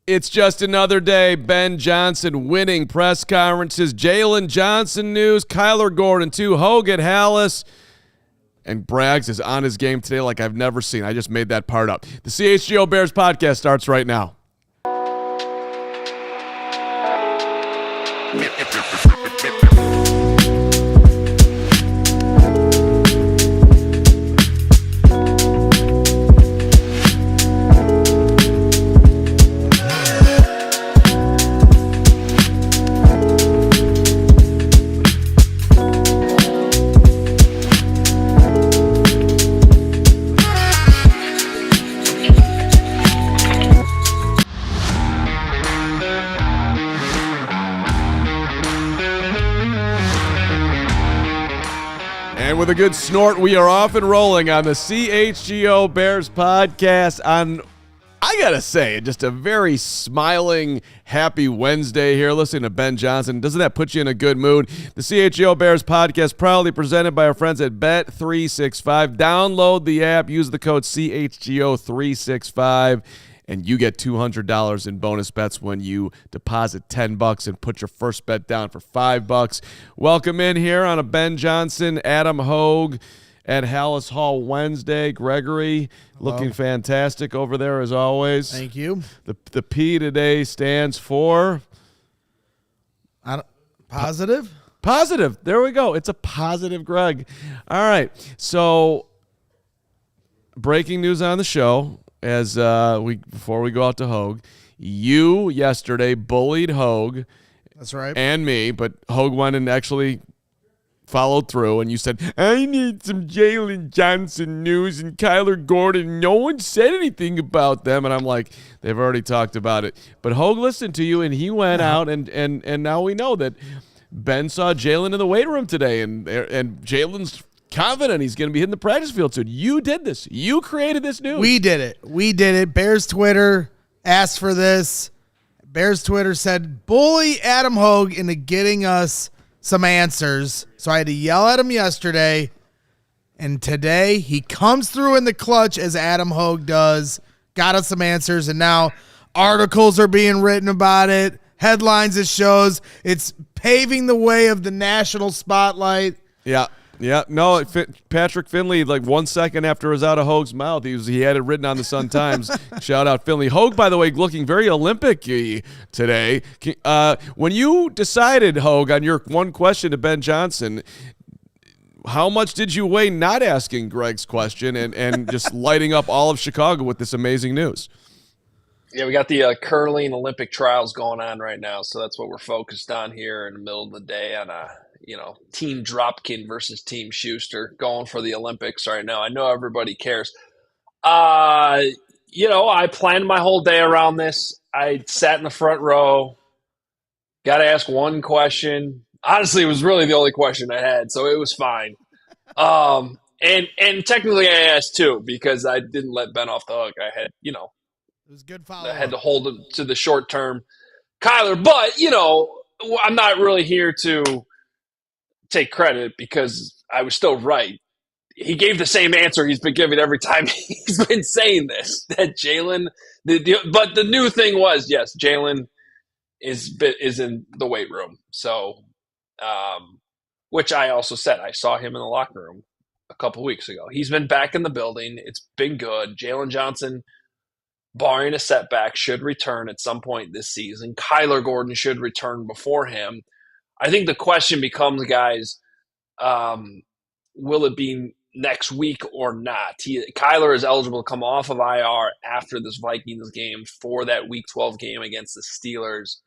It's just another day. Ben Johnson winning press conferences. Jaylon Johnson news. Kyler Gordon too. Hoge at Halas. And Braggs is on his game today like I've never seen. I just made that part up. The CHGO Bears Podcast starts right now. With a good snort, we are off and rolling on the CHGO Bears Podcast on, I gotta say, just a very smiling, happy Wednesday here listening to Ben Johnson. Doesn't that put you in a good mood? The CHGO Bears Podcast proudly presented by our friends at Bet365. Download the app, use the code CHGO365. And you get $200 in bonus bets when you deposit $10 and put your first bet down for $5. Welcome in here on a Ben Johnson, Adam Hoge at Halas Hall Wednesday. Gregory, hello. Looking fantastic over there as always. Thank you. The P today stands for positive. Positive. There we go. It's a positive Greg. All right. So breaking news on the show. As before we go out to Hoge, you yesterday bullied Hoge. That's right. And me, but Hoge went and actually followed through, and you said, I need some Jaylon Johnson news and Kyler Gordon. No one said anything about them. And I'm like, they've already talked about it. But Hoge listened to you, and he went out, and now we know that Ben saw Jaylon in the weight room today, and Jaylon's confident he's going to be hitting the practice field soon. You did this. You created this news. We did it. Bears Twitter asked for this. Bears Twitter said, bully Adam Hoge into getting us some answers. So I had to yell at him yesterday. And today he comes through in the clutch as Adam Hoge does. Got us some answers. And now articles are being written about it. Headlines it shows. It's paving the way of the national spotlight. Yeah. Yeah, no, Patrick Finley, like 1 second after it was out of Hoge's mouth, he had it written on the Sun-Times. Shout out Finley. Hoge, by the way, looking very Olympic-y today. When you decided, Hoge, on your one question to Ben Johnson, how much did you weigh not asking Greg's question and just lighting up all of Chicago with this amazing news? Yeah, we got the curling Olympic trials going on right now, so that's what we're focused on here in the middle of the day on Team Dropkin versus Team Schuster going for the Olympics right now. I know everybody cares. I planned my whole day around this. I sat in the front row, got to ask one question. Honestly, it was really the only question I had, so it was fine. And technically I asked two because I didn't let Ben off the hook. I had, it was good follow. I had to hold him to the short term Kyler, but I'm not really here to take credit because I was still right. He gave the same answer he's been giving every time he's been saying this, that Jaylon – but the new thing was, yes, Jaylon is in the weight room. So, which I also said. I saw him in the locker room a couple weeks ago. He's been back in the building. It's been good. Jaylon Johnson, barring a setback, should return at some point this season. Kyler Gordon should return before him. I think the question becomes, guys, will it be next week or not? Kyler is eligible to come off of IR after this Vikings game for that Week 12 game against the Steelers.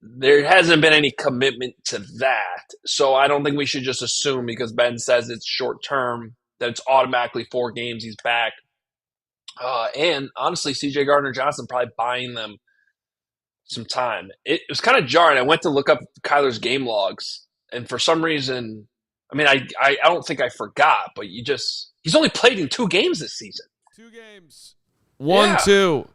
There hasn't been any commitment to that, so I don't think we should just assume because Ben says it's short term that it's automatically 4 games he's back. And honestly, CJ Gardner-Johnson probably buying them some time. It was kind of jarring. I went to look up Kyler's game logs, and for some reason, I don't think I forgot, but he's only played in 2 games this season. 2 games. 1-2.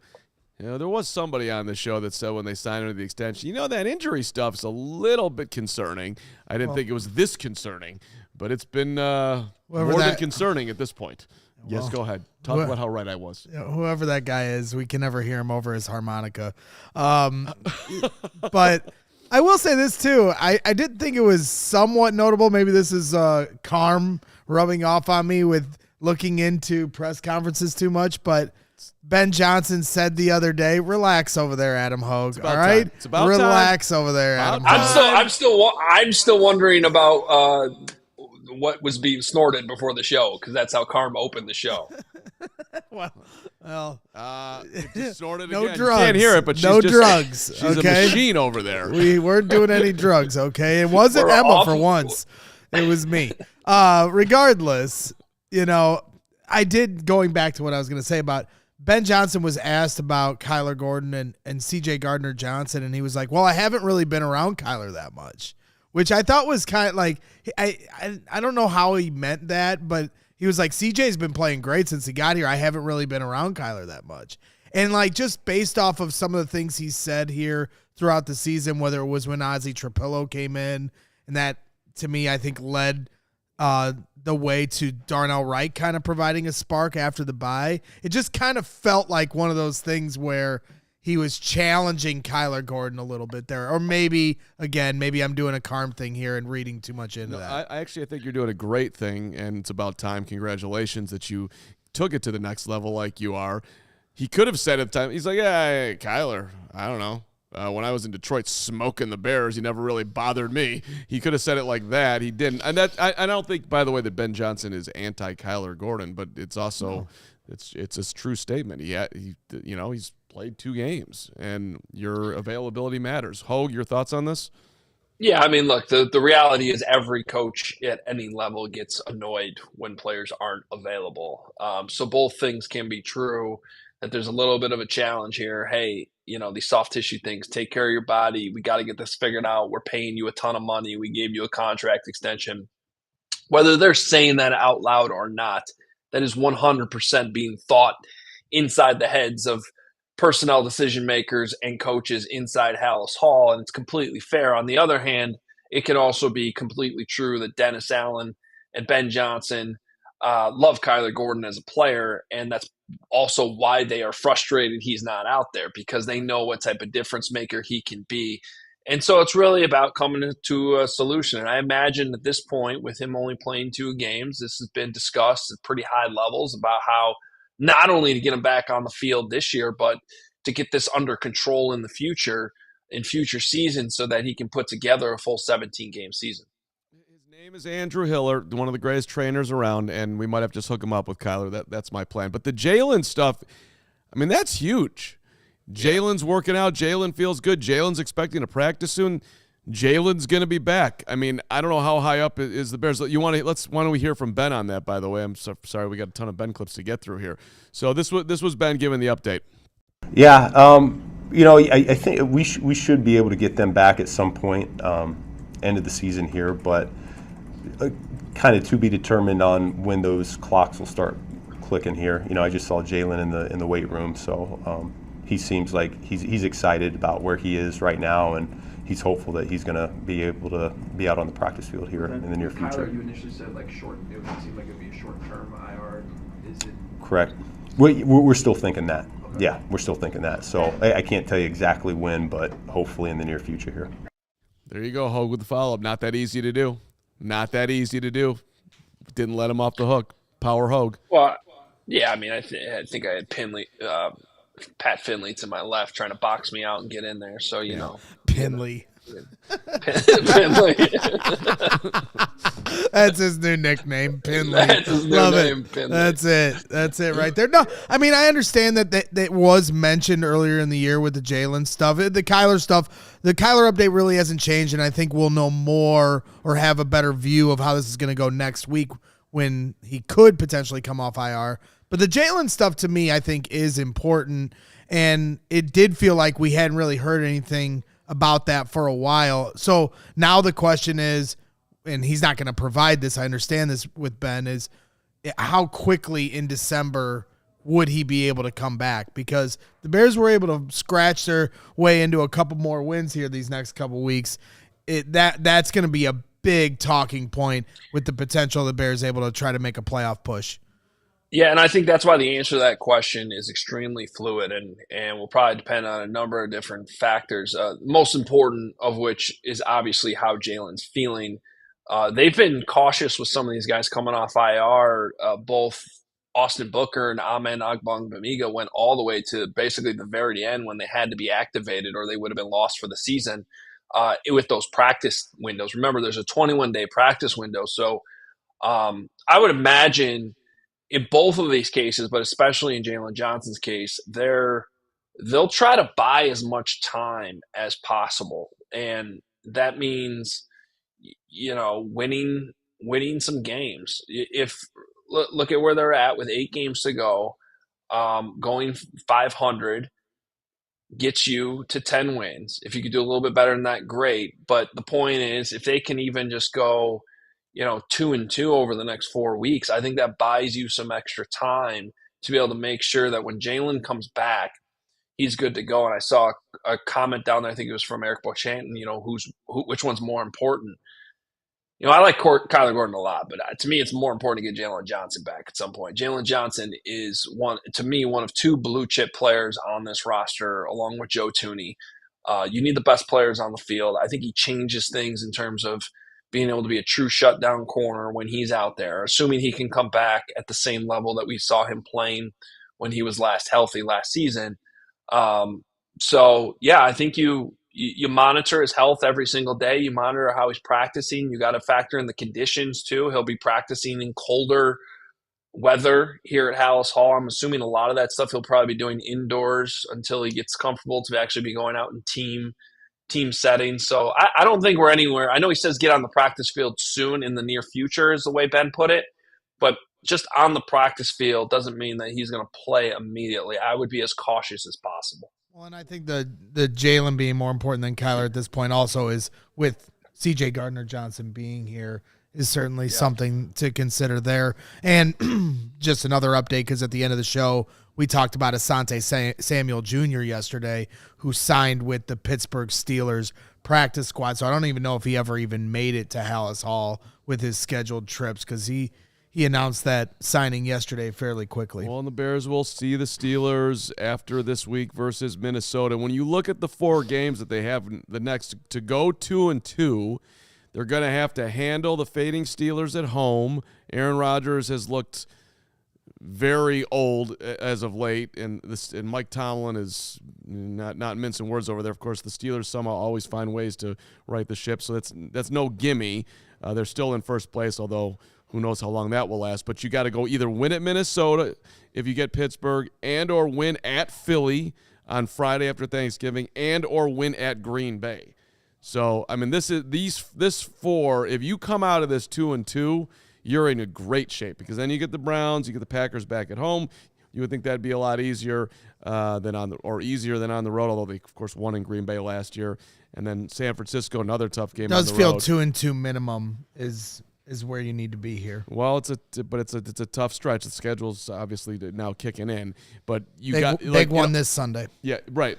There was somebody on the show that said when they signed under the extension, that injury stuff's a little bit concerning. I didn't think it was this concerning, but it's been more than concerning at this point. Yes, Well, go ahead. Talk about how right I was. Whoever that guy is, we can never hear him over his harmonica. But I will say this too. I did think it was somewhat notable. Maybe this is Carm rubbing off on me with looking into press conferences too much, but Ben Johnson said the other day, "Relax over there, Adam Hoge. All right, time. It's about relax over there, Adam. I'm still wondering about what was being snorted before the show, because that's how Carm opened the show. Well, It just snorted no again. drugs. You can't hear it, but no she's drugs. She's okay? a machine over there. We weren't doing any drugs. Okay, it wasn't We're Emma off. for once. It was me. Regardless, I did, going back to what I was going to say about Ben Johnson, was asked about Kyler Gordon and CJ Gardner-Johnson, and he was like, well, I haven't really been around Kyler that much, which I thought was kind of like, I don't know how he meant that, but he was like, CJ's been playing great since he got here. I haven't really been around Kyler that much. And like, just based off of some of the things he said here throughout the season, whether it was when Ozzie Trapillo came in, and that to me, I think led the way to Darnell Wright kind of providing a spark after the bye. It just kind of felt like one of those things where he was challenging Kyler Gordon a little bit there. Or maybe I'm doing a Carm thing here and reading too much into that. I think you're doing a great thing, and it's about time. Congratulations that you took it to the next level like you are. He could have said at the time, he's like, yeah, Kyler, I don't know. When I was in Detroit smoking the Bears, he never really bothered me. He could have said it like that. He didn't. And I don't think, by the way, that Ben Johnson is anti-Kyler Gordon, but it's also it's a true statement. He's played 2 games, and your availability matters. Hoge, your thoughts on this? Yeah, I mean, look, the reality is every coach at any level gets annoyed when players aren't available. So both things can be true, that there's a little bit of a challenge here. Hey, these soft tissue things, take care of your body. We got to get this figured out. We're paying you a ton of money. We gave you a contract extension. Whether they're saying that out loud or not, that is 100% being thought inside the heads of personnel decision makers and coaches inside Halas Hall, and it's completely fair. On the other hand, it can also be completely true that Dennis Allen and Ben Johnson love Kyler Gordon as a player, and that's also why they are frustrated he's not out there, because they know what type of difference maker he can be. And so it's really about coming to a solution. And I imagine at this point, with him only playing 2 games, this has been discussed at pretty high levels about how not only to get him back on the field this year, but to get this under control in the future, in future seasons, so that he can put together a full 17-game season. His name is Andrew Hiller, one of the greatest trainers around, and we might have to just hook him up with Kyler. That's my plan. But the Jaylon stuff, I mean, that's huge. Jaylon's working out. Jaylon feels good. Jaylon's expecting to practice soon. Jaylon's going to be back. I mean, I don't know how high up is the Bears. Why don't we hear from Ben on that, by the way? I'm sorry, we got a ton of Ben clips to get through here. So this was Ben giving the update. Yeah, I think we should be able to get them back at some point, end of the season here, but kind of to be determined on when those clocks will start clicking here. I just saw Jaylon in the weight room, so he seems like he's excited about where he is right now, and he's hopeful that he's going to be able to be out on the practice field here in the near future. Kyler, you initially said short. It would seem like it would be a short-term IR. Is it correct? We're still thinking that. Okay. Yeah, we're still thinking that. So I can't tell you exactly when, but hopefully in the near future here. There you go, Hoge, with the follow-up. Not that easy to do. Not that easy to do. Didn't let him off the hook. Power Hoge. Well, yeah, I mean, I think I had Pat Finley to my left trying to box me out and get in there. So, Pinley. Finley. That's his new nickname, Pinley. That's his new Love name, it. Pinley. That's it right there. No, I mean, I understand that was mentioned earlier in the year with the Jaylon stuff. The Kyler stuff, the Kyler update really hasn't changed, and I think we'll know more or have a better view of how this is going to go next week when he could potentially come off IR. But the Jaylon stuff, to me, I think is important, and it did feel like we hadn't really heard anything about that for a while. So now the question is, and he's not going to provide this, I understand this with Ben, is how quickly in December would he be able to come back? Because the Bears were able to scratch their way into a couple more wins here these next couple weeks. That's going to be a big talking point with the potential of the Bears able to try to make a playoff push. Yeah, and I think that's why the answer to that question is extremely fluid and will probably depend on a number of different factors. Most important of which is obviously how Jaylon's feeling. They've been cautious with some of these guys coming off IR. Both Austin Booker and Amen Agbangbamiga went all the way to basically the very end when they had to be activated or they would have been lost for the season with those practice windows. Remember, there's a 21-day practice window. So I would imagine in both of these cases, but especially in Jaylon Johnson's case, they'll try to buy as much time as possible, and that means winning some games. If look at where they're at with 8 games to go, going 500 gets you to 10 wins. If you could do a little bit better than that, great. But the point is, if they can even just go 2-2 over the next 4 weeks, I think that buys you some extra time to be able to make sure that when Jaylon comes back, he's good to go. And I saw a comment down there, I think it was from Eric Bochanton, which one's more important. I like Kyler Gordon a lot, but to me, it's more important to get Jaylon Johnson back at some point. Jaylon Johnson is one of 2 blue chip players on this roster, along with Joe Thuney. You need the best players on the field. I think he changes things in terms of being able to be a true shutdown corner when he's out there, assuming he can come back at the same level that we saw him playing when he was last healthy last season. So yeah, I think you monitor his health every single day. You monitor how he's practicing. You got to factor in the conditions too. He'll be practicing in colder weather here at Halas Hall. I'm assuming a lot of that stuff he'll probably be doing indoors until he gets comfortable to actually be going out in team settings. So I don't think we're anywhere. I know he says get on the practice field soon in the near future is the way Ben put it, but just on the practice field doesn't mean that he's going to play immediately. I would be as cautious as possible. Well, and I think the Jaylon being more important than Kyler at this point also is with CJ Gardner-Johnson being here is certainly something to consider there. And just another update, because at the end of the show, we talked about Asante Samuel Jr. yesterday, who signed with the Pittsburgh Steelers practice squad. So I don't even know if he ever even made it to Halas Hall with his scheduled trips, because he announced that signing yesterday fairly quickly. Well, and the Bears will see the Steelers after this week versus Minnesota. When you look at the 4 games that they have the next to go 2-2, they're going to have to handle the fading Steelers at home. Aaron Rodgers has looked very old as of late, and Mike Tomlin is not mincing words over there. Of course, the Steelers somehow always find ways to right the ship, so that's no gimme. They're still in first place, although who knows how long that will last. But you got to go either win at Minnesota if you get Pittsburgh, and or win at Philly on Friday after Thanksgiving, and or win at Green Bay. So, I mean, this 4, if you come out of this 2-2, you're in a great shape, because then you get the Browns, you get the Packers back at home. You would think that'd be a lot easier easier than on the road, although they, of course, won in Green Bay last year. And then San Francisco, another tough game on the road. Does feel 2-2 minimum is where you need to be here. Well, it's a tough stretch. The schedule's obviously now kicking in, but big one this Sunday. Yeah, right.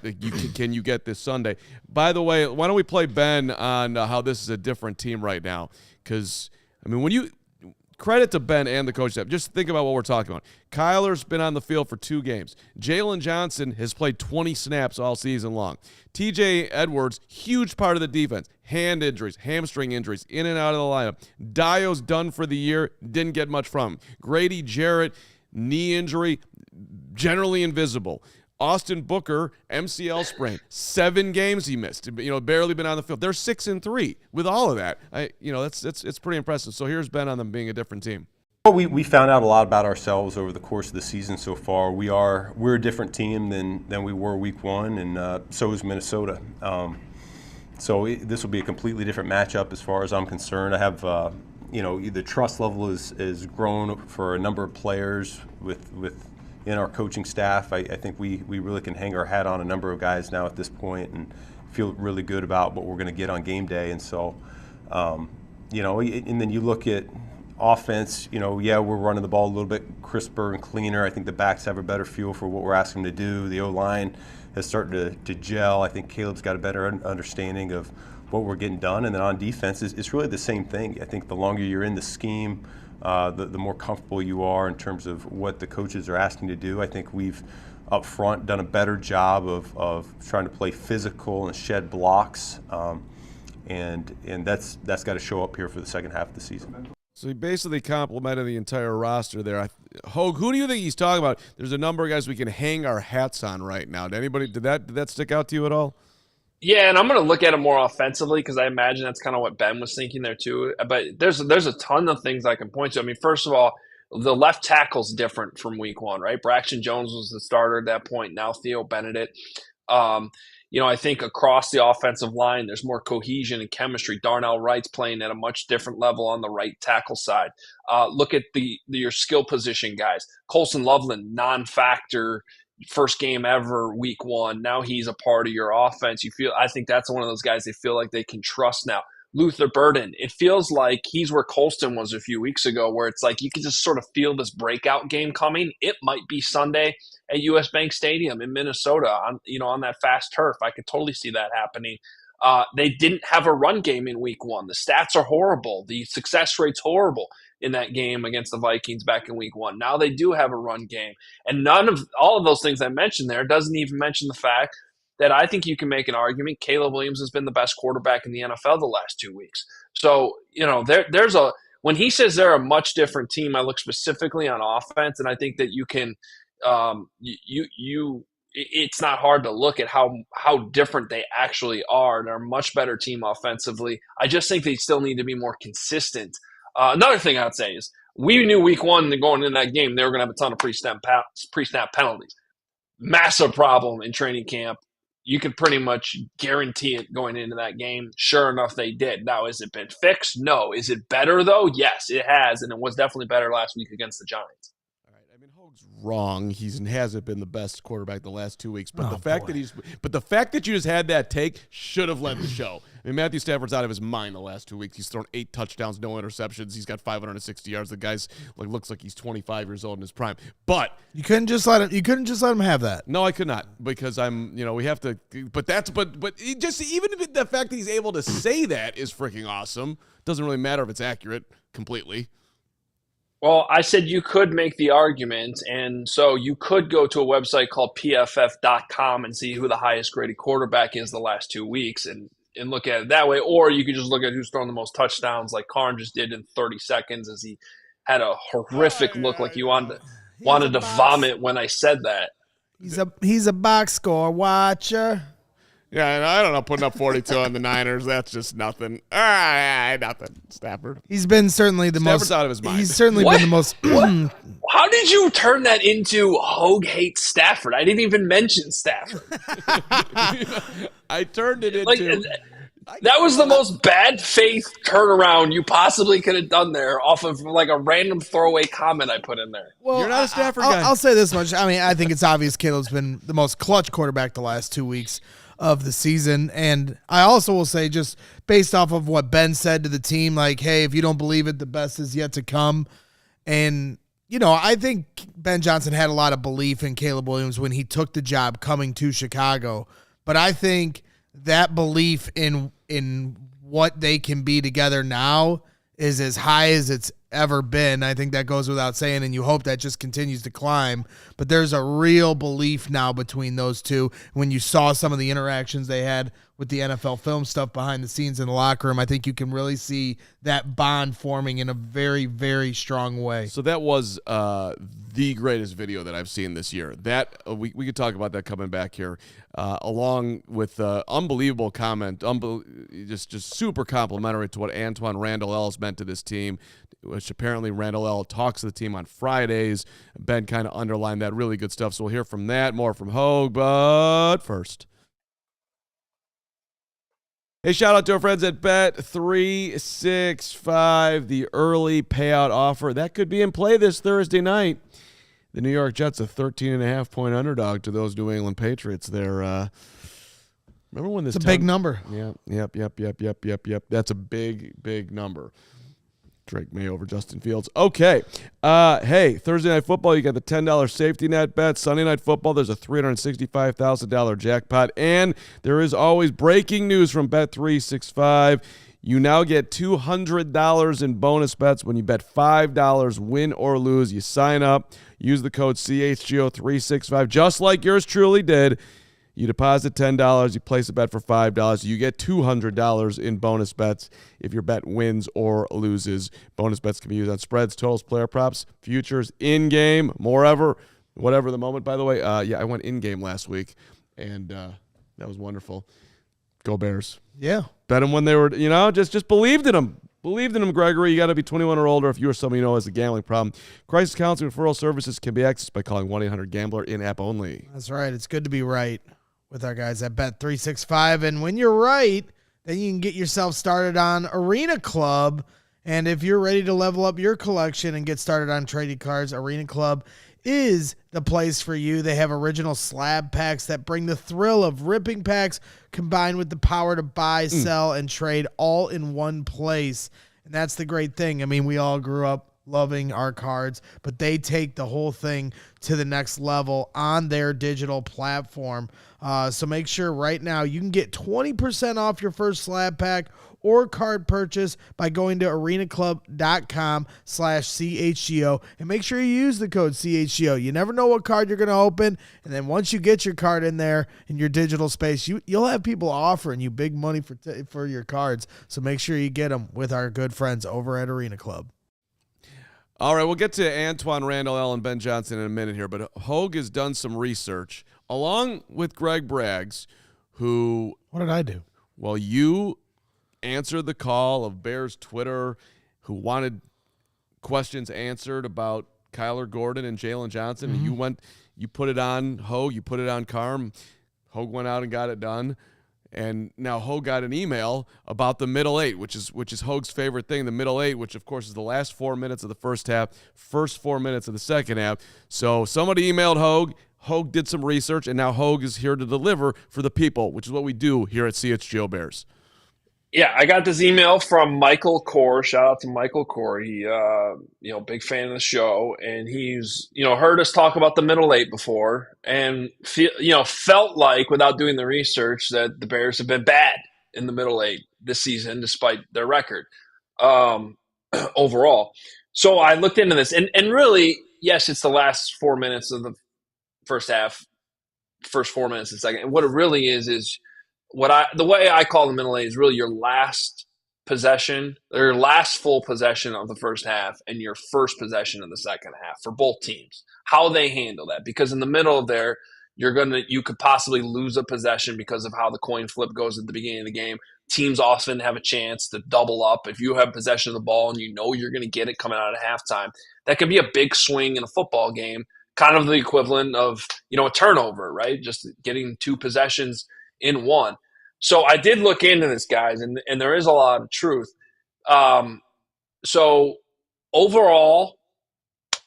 Can you get this Sunday? By the way, why don't we play Ben on how this is a different team right now? Because I mean, when you credit to Ben and the coach staff, just think about what we're talking about. Kyler's been on the field for 2 games. Jaylon Johnson has played 20 snaps all season long. TJ Edwards, huge part of the defense. Hand injuries, hamstring injuries, in and out of the lineup. Dio's done for the year, didn't get much from him. Grady Jarrett, knee injury, generally invisible. Austin Booker, MCL sprain, 7 games he missed. Barely been on the field. They're 6-3 with all of that. It's pretty impressive. So here's Ben on them being a different team. Well, we found out a lot about ourselves over the course of the season so far. We're a different team than we were week 1, and so is Minnesota. So this will be a completely different matchup as far as I'm concerned. I have, the trust level is grown for a number of players in our coaching staff. I think we really can hang our hat on a number of guys now at this point and feel really good about what we're going to get on game day. And so, and then you look at offense, we're running the ball a little bit crisper and cleaner. I think the backs have a better feel for what we're asking them to do. The O-line has started to gel. I think Caleb's got a better understanding of what we're getting done. And then on defense, it's really the same thing. I think the longer you're in the scheme, the more comfortable you are in terms of what the coaches are asking to do. I think we've up front done a better job of trying to play physical and shed blocks, and that's got to show up here for the second half of the season. So he basically complimented the entire roster there. Hoge, who do you think he's talking about? There's a number of guys we can hang our hats on right now. Did that stick out to you at all? Yeah, and I'm going to look at it more offensively because I imagine that's kind of what Ben was thinking there too. But there's a ton of things I can point to. I mean, first of all, the left tackle's different from week one, right? Braxton Jones was the starter at that point. Now Theo Benedict. I think across the offensive line, there's more cohesion and chemistry. Darnell Wright's playing at a much different level on the right tackle side. Look at your skill position guys. Colson Loveland, non-factor, first game ever, week one. Now he's a part of your offense. I think that's one of those guys they feel like they can trust now. Luther Burden, it feels like he's where Colston was a few weeks ago, where it's like you can just sort of feel this breakout game coming. It might be Sunday at US Bank Stadium in Minnesota on that fast turf. I could totally see that happening. They didn't have a run game in week one. The stats are horrible. The success rate's horrible in that game against the Vikings back in week one. Now they do have a run game. And all of those things I mentioned there doesn't even mention the fact that I think you can make an argument Caleb Williams has been the best quarterback in the NFL the last 2 weeks. So, when he says they're a much different team, I look specifically on offense, and I think that you can it's not hard to look at how different they actually are. They're a much better team offensively. I just think they still need to be more consistent. Another thing I'd say is we knew week one going into that game they were going to have a ton of pre-snap penalties. Massive problem in training camp. You could pretty much guarantee it going into that game. Sure enough, they did. Now, has it been fixed? No. Is it better, though? Yes, it has, and it was definitely better last week against the Giants. All right. I mean, Hoge's wrong. He hasn't been the best quarterback the last 2 weeks, but the fact that you just had that take should have led the show. I mean, Matthew Stafford's out of his mind the last 2 weeks. He's thrown 8 touchdowns, no interceptions. He's got 560 yards. The guy's looks like he's 25 years old in his prime. But you couldn't just let him have that. No, I could not, because we have to. But just even if the fact that he's able to say that is freaking awesome. Doesn't really matter if it's accurate completely. Well, I said you could make the argument, and so you could go to a website called pff.com and see who the highest graded quarterback is the last 2 weeks and look at it that way. Or you could just look at who's thrown the most touchdowns like Carman just did in 30 seconds as he had a horrific look like he wanted to vomit when I said that. He's a box score watcher. Yeah, and I don't know, putting up 42 on the Niners, that's just nothing. Nothing. Stafford. He's been certainly Stafford's out of his mind. He's certainly been the most. How did you turn that into Hoge hates Stafford? I didn't even mention Stafford. I turned it into. That was the most bad faith turnaround you possibly could have done there off of a random throwaway comment I put in there. Well, you're not a Stafford guy. I'll say this much. I mean, I think it's obvious Caleb's been the most clutch quarterback the last 2 weeks of the season. And I also will say, just based off of what Ben said to the team, hey, if you don't believe it, the best is yet to come. And, I think Ben Johnson had a lot of belief in Caleb Williams when he took the job coming to Chicago. But I think that belief in what they can be together now is as high as it's ever been. I think that goes without saying, and you hope that just continues to climb. But there's a real belief now between those two. When you saw some of the interactions they had with the NFL film stuff behind the scenes in the locker room, I think you can really see that bond forming in a very, very strong way. So that was the greatest video that I've seen this year. That we could talk about that coming back here, along with unbelievable comment, just super complimentary to what Antoine Randall Ellis meant to this team, which apparently Randall Ellis talks to the team on Fridays. Ben kind of underlined that. Really good stuff. So we'll hear from that, more from Hoge, but first. Hey, shout out to our friends at Bet365, the early payout offer. That could be in play this Thursday night. The New York Jets, a 13.5-point underdog to those New England Patriots. They're, remember when this? It's a big number. Yeah, yep. That's a big number. Drake May over Justin Fields. Okay. Hey, Thursday Night Football, you got the $10 safety net bet. Sunday Night Football, there's a $365,000 jackpot. And there is always breaking news from Bet365. You now get $200 in bonus bets when you bet $5, win or lose. You sign up, use the code CHGO365, just like yours truly did. You deposit $10, you place a bet for $5, you get $200 in bonus bets if your bet wins or loses. Bonus bets can be used on spreads, totals, player props, futures, in-game, moreover, whatever the moment, by the way. I went in-game last week, and that was wonderful. Go Bears. Yeah. Bet them when they were, just believed in them. Believed in them, Gregory. You got to be 21 or older if you or someone you know has a gambling problem. Crisis counseling referral services can be accessed by calling 1-800-GAMBLER in-app only. That's right. It's good to be right with our guys at Bet365. And when you're right, then you can get yourself started on Arena Club. And if you're ready to level up your collection and get started on trading cards, Arena Club is the place for you. They have original slab packs that bring the thrill of ripping packs combined with the power to buy, sell, and trade all in one place. And that's the great thing. I mean, we all grew up loving our cards, but they take the whole thing to the next level on their digital platform. So make sure right now you can get 20% off your first slab pack or card purchase by going to arenaclub.com/CHGO and make sure you use the code CHGO. You never know what card you're going to open, and then once you get your card in there in your digital space, you'll have people offering you big money for your cards. So make sure you get them with our good friends over at Arena Club. All right, we'll get to Antoine Randall, Allen, Ben Johnson in a minute here, but Hoge has done some research along with Greg Braggs, who... What did I do? Well, you answered the call of Bears Twitter, who wanted questions answered about Kyler Gordon and Jaylon Johnson. Mm-hmm. And you put it on Hoge, you put it on Carm. Hoge went out and got it done. And now Hoge got an email about the middle eight, which is Hoge's favorite thing, the middle eight, which, of course, is the last 4 minutes of the first half, first 4 minutes of the second half. So somebody emailed Hoge. Hoge did some research, and now Hoge is here to deliver for the people, which is what we do here at CHGO Bears. Yeah, I got this email from Michael Core. Shout out to Michael Core. He, big fan of the show, and he's, heard us talk about the middle eight before, and felt like, without doing the research, that the Bears have been bad in the middle eight this season, despite their record overall. So I looked into this, and really, yes, it's the last 4 minutes of the first half, first 4 minutes of the second. And what it really is the way I call the middle eight is really your last possession, or your last full possession of the first half and your first possession of the second half for both teams. How they handle that, because in the middle of there, you could possibly lose a possession because of how the coin flip goes at the beginning of the game. Teams often have a chance to double up. If you have possession of the ball and you're going to get it coming out of halftime, that can be a big swing in a football game, kind of the equivalent of a turnover, right? Just getting two possessions in one. So I did look into this, guys, and there is a lot of truth. So overall,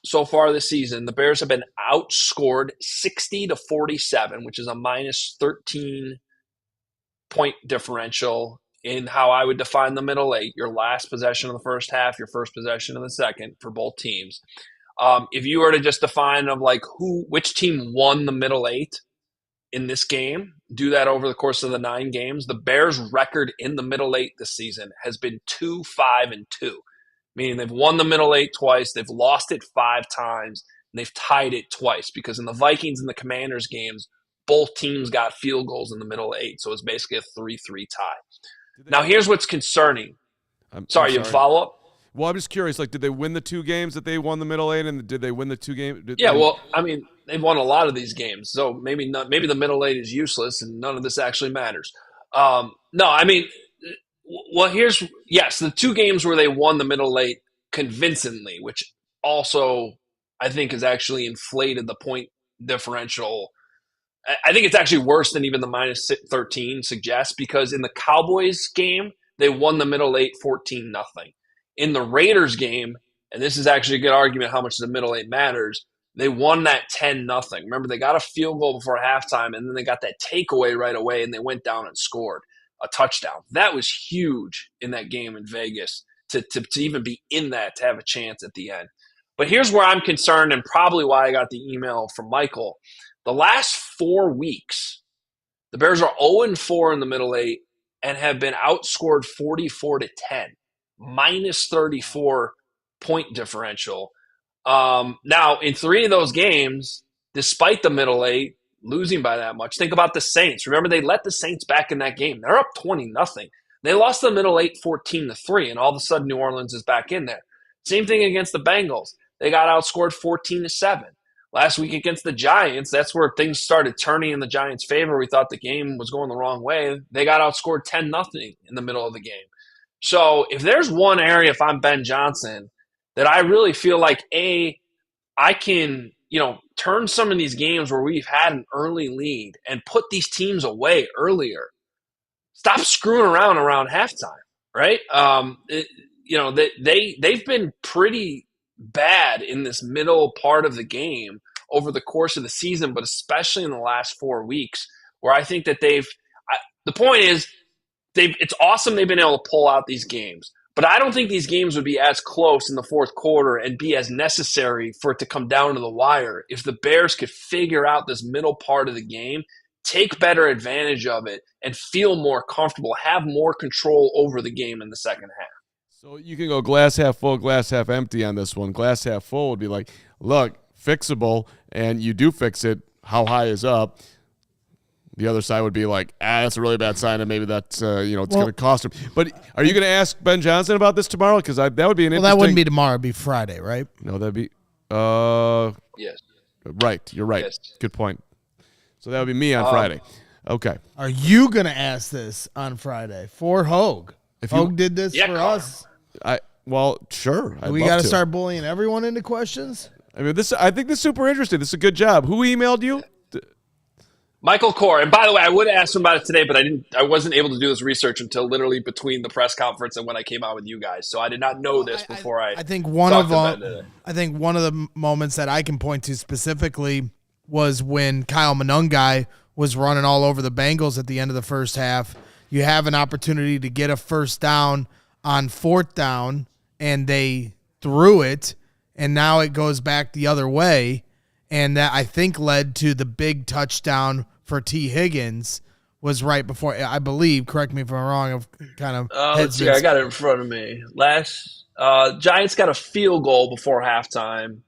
so far this season, the Bears have been outscored 60-47, which is a minus 13 point differential in how I would define the middle eight. Your last possession of the first half, your first possession of the second for both teams. If you were to just define which team won the middle eight in this game, do that over the course of the 9 games, the Bears' record in the middle eight this season has been 2-5-2, meaning they've won the middle eight twice, they've lost it 5 times, and they've tied it twice, because in the Vikings and the Commanders games, both teams got field goals in the middle eight, so it's basically a 3-3 tie. Now, here's what's concerning. Sorry, you have a follow-up? Well, I'm just curious, did they win the 2 games that they won the middle eight, and did they win the 2 games? They've won a lot of these games, so maybe the middle eight is useless and none of this actually matters. The 2 games where they won the middle eight convincingly, which also I think has actually inflated the point differential. I think it's actually worse than even the minus 13 suggests, because in the Cowboys game, they won the middle eight 14-0. In the Raiders game, and this is actually a good argument how much the middle eight matters, they won that 10-0. Remember, they got a field goal before halftime, and then they got that takeaway right away, and they went down and scored a touchdown. That was huge in that game in Vegas to even be in that, to have a chance at the end. But here's where I'm concerned, and probably why I got the email from Michael. The last 4 weeks, the Bears are 0-4 in the middle eight, and have been outscored 44-10, minus 34 point differential. Now, in 3 of those games, despite the middle 8 losing by that much, think about the Saints. Remember, they let the Saints back in that game. They're up 20-0. They lost the middle 8 14-3, and all of a sudden New Orleans is back in there. Same thing against the Bengals. They got outscored 14-7. Last week against the Giants, that's where things started turning in the Giants' favor. We thought the game was going the wrong way. They got outscored 10-0 in the middle of the game. So if there's one area, if I'm Ben Johnson, that I really feel like, I can, turn some of these games where we've had an early lead and put these teams away earlier. Stop screwing around halftime, right? They've been pretty bad in this middle part of the game over the course of the season, but especially in the last 4 weeks, where I think that the point is, it's awesome they've been able to pull out these games, but I don't think these games would be as close in the fourth quarter and be as necessary for it to come down to the wire if the Bears could figure out this middle part of the game, take better advantage of it, and feel more comfortable, have more control over the game in the second half. So you can go glass half full, glass half empty on this one. Glass half full would be like, look, fixable, and you do fix it. How high is up? The other side would be like, that's a really bad sign, and maybe that's, it's going to cost him. But are you going to ask Ben Johnson about this tomorrow? Because that would be an interesting. Well, that wouldn't be tomorrow. It'd be Friday, right? No, that'd be. Yes. Right. You're right. Yes. Good point. So that would be me on Friday. Okay. Are you going to ask this on Friday for Hoge? If Hoge did this for us. Sure. We got to start bullying everyone into questions. I mean, I think this is super interesting. This is a good job. Who emailed you? Michael Core. And by the way, I would ask him about it today, but I wasn't able to do this research until literally between the press conference and when I came out with you guys. So I did not know this before I think one of the moments that I can point to specifically was when Kyle Monungai was running all over the Bengals at the end of the first half. You have an opportunity to get a first down on 4th down, and they threw it, and now it goes back the other way, and that I think led to the big touchdown for T. Higgins was right before, I believe, correct me if I'm wrong. I've kind of let's see, I got it in front of me. Giants got a field goal before halftime,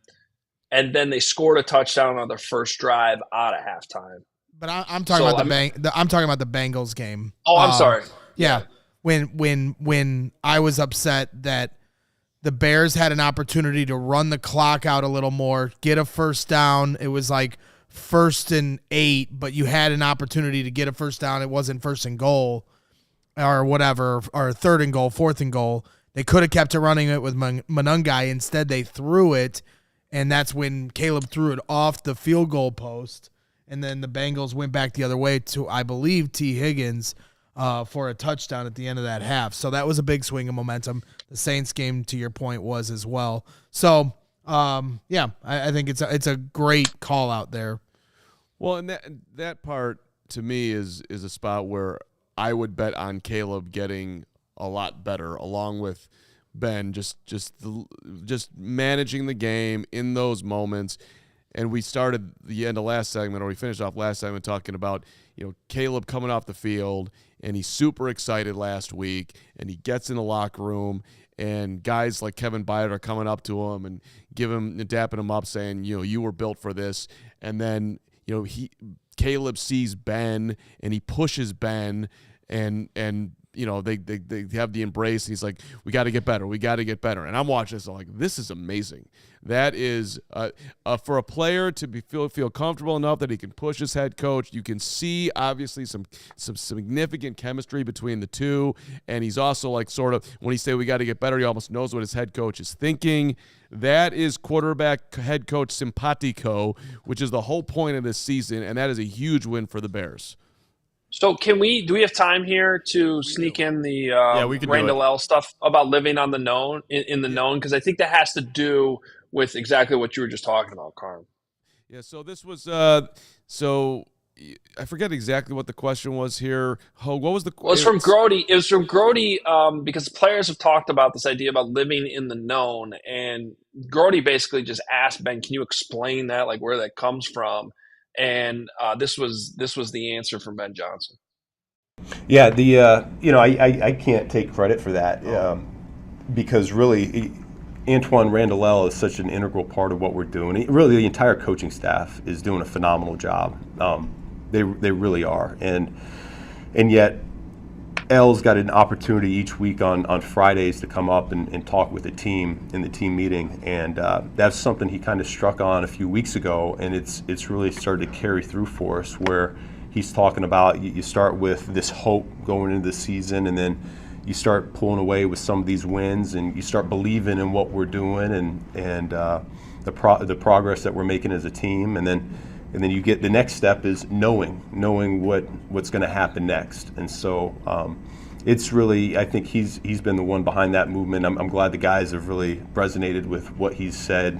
and then they scored a touchdown on their first drive out of halftime. But I'm talking I'm talking about the Bengals game. Oh, I'm sorry. Yeah. When I was upset that the Bears had an opportunity to run the clock out a little more, get a first down. It was like 1st and 8, but you had an opportunity to get a first down. It wasn't 1st and goal or whatever, or 3rd and goal, 4th and goal. They could have kept it running it with Monungai. Instead, they threw it, and that's when Caleb threw it off the field goal post. And then the Bengals went back the other way to, I believe, T. Higgins for a touchdown at the end of that half. So that was a big swing of momentum. The Saints game, to your point, was as well. So, I think it's a great call out there. Well, and that part, to me, is a spot where I would bet on Caleb getting a lot better, along with Ben, just managing the game in those moments. And we started the end of last segment, or we finished off last segment talking about, Caleb coming off the field, and he's super excited last week, and he gets in the locker room, and guys like Kevin Byard are coming up to him and dapping him up, saying, you were built for this. And then, Caleb sees Ben, and he pushes Ben, and they have the embrace. And he's like, we got to get better. We got to get better. And I'm watching this. I'm like, this is amazing. That is for a player to feel comfortable enough that he can push his head coach. You can see obviously some significant chemistry between the two. And he's also like sort of, when he say we got to get better, he almost knows what his head coach is thinking. That is quarterback head coach simpatico, which is the whole point of this season. And that is a huge win for the Bears. So do we have time here to sneak in the Randall L stuff about living on the known in the known? Because I think that has to do with exactly what you were just talking about, Carm. Yeah, so this was I forget exactly what the question was here. What was the question? Well, it's from Grody. It was from Grody because players have talked about this idea about living in the known. And Grody basically just asked Ben, can you explain that, like where that comes from? And this was the answer from Ben Johnson. Yeah, I can't take credit for that because really Antoine Randall is such an integral part of what we're doing. Really, the entire coaching staff is doing a phenomenal job. They really are, and yet L's got an opportunity each week on Fridays to come up and talk with the team in the team meeting, and that's something he kind of struck on a few weeks ago, and it's really started to carry through for us, where he's talking about you start with this hope going into the season, and then you start pulling away with some of these wins, and you start believing in what we're doing and the progress that we're making as a team, and then you get the next step is knowing what's going to happen next. And so it's really, I think he's been the one behind that movement. I'm glad the guys have really resonated with what he's said.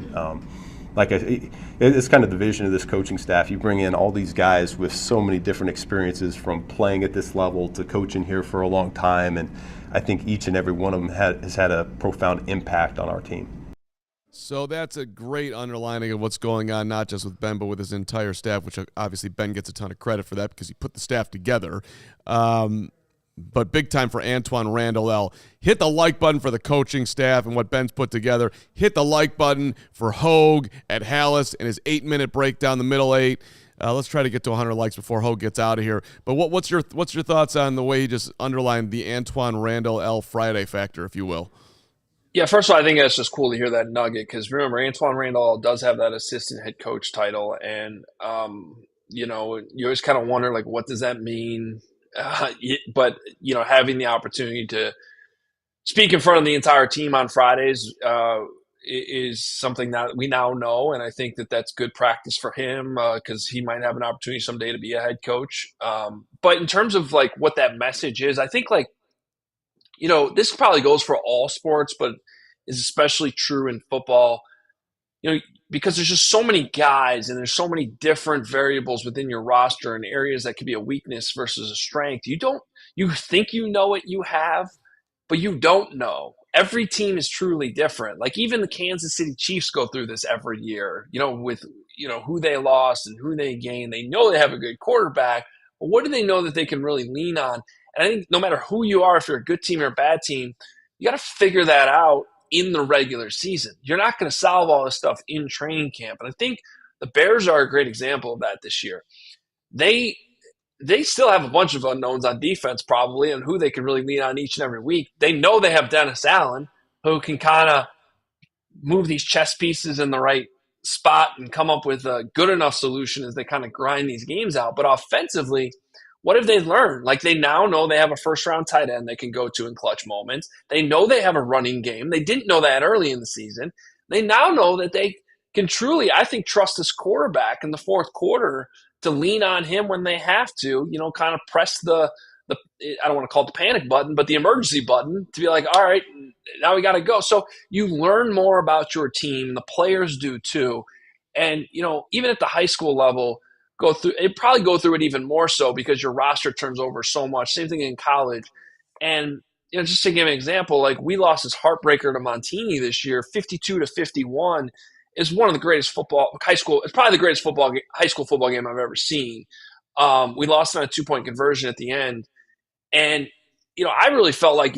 It's kind of the vision of this coaching staff. You bring in all these guys with so many different experiences, from playing at this level to coaching here for a long time, and I think each and every one of them has had a profound impact on our team. So that's a great underlining of what's going on, not just with Ben, but with his entire staff, which obviously Ben gets a ton of credit for that because he put the staff together. But big time for Antoine Randall. Hit the like button for the coaching staff and what Ben's put together. Hit the like button for Hoge at Halas and his 8-minute breakdown, the middle 8. Let's try to get to 100 likes before Hoge gets out of here. But what's your thoughts on the way he just underlined the Antoine Randall Friday factor, if you will? Yeah, first of all, I think that's just cool to hear that nugget, because remember, Antoine Randall does have that assistant head coach title, and you always kind of wonder, like, what does that mean? But having the opportunity to speak in front of the entire team on Fridays is something that we now know, and I think that that's good practice for him because he might have an opportunity someday to be a head coach. But in terms of like what that message is, I think this probably goes for all sports, but is especially true in football, because there's just so many guys and there's so many different variables within your roster and areas that could be a weakness versus a strength. You think you know what you have, but you don't know. Every team is truly different. Like even the Kansas City Chiefs go through this every year, with who they lost and who they gained. They know they have a good quarterback, but what do they know that they can really lean on? And I think no matter who you are, if you're a good team or a bad team, you got to figure that out in the regular season. You're not going to solve all this stuff in training camp. And I think the Bears are a great example of that this year. They still have a bunch of unknowns on defense probably and who they can really lean on each and every week. They know they have Dennis Allen, who can kind of move these chess pieces in the right spot and come up with a good enough solution as they kind of grind these games out. But offensively, what have they learned? Like, they now know they have a first-round tight end they can go to in clutch moments. They know they have a running game. They didn't know that early in the season. They now know that they can truly, I think, trust this quarterback in the fourth quarter to lean on him when they have to, kind of press the I don't want to call it the panic button, but the emergency button to be like, all right, now we got to go. So you learn more about your team. The players do too. And, even at the high school level, probably go through it even more so because your roster turns over so much. Same thing in college. And, just to give an example, like we lost this heartbreaker to Montini this year, 52-51. Is one of the greatest high school. It's probably the greatest high school football game I've ever seen. We lost on a 2-point conversion at the end. And, I really felt like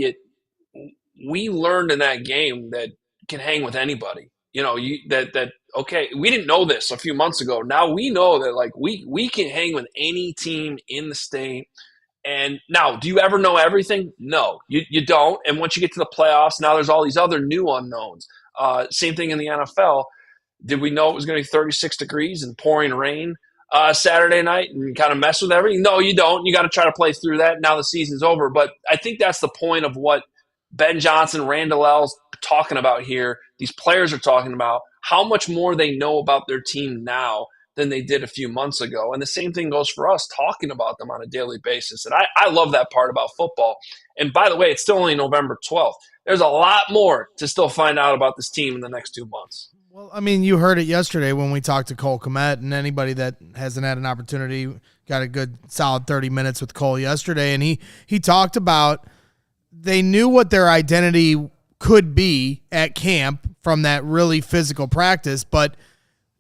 we learned in that game that can hang with anybody. Okay, we didn't know this a few months ago. Now we know that like we can hang with any team in the state. And now, do you ever know everything? No, you don't. And once you get to the playoffs, now there's all these other new unknowns. Same thing in the NFL. Did we know it was going to be 36 degrees and pouring rain Saturday night and kind of mess with everything? No, you don't. You got to try to play through that. Now the season's over. But I think that's the point of what Ben Johnson, Randall L's talking about here. These players are talking about how much more they know about their team now than they did a few months ago. And the same thing goes for us, talking about them on a daily basis. And I love that part about football. And by the way, it's still only November 12th. There's a lot more to still find out about this team in the next 2 months. Well, I mean, you heard it yesterday when we talked to Cole Kmet, and anybody that hasn't had an opportunity got a good solid 30 minutes with Cole yesterday. And he talked about they knew what their identity could be at camp from that really physical practice, but,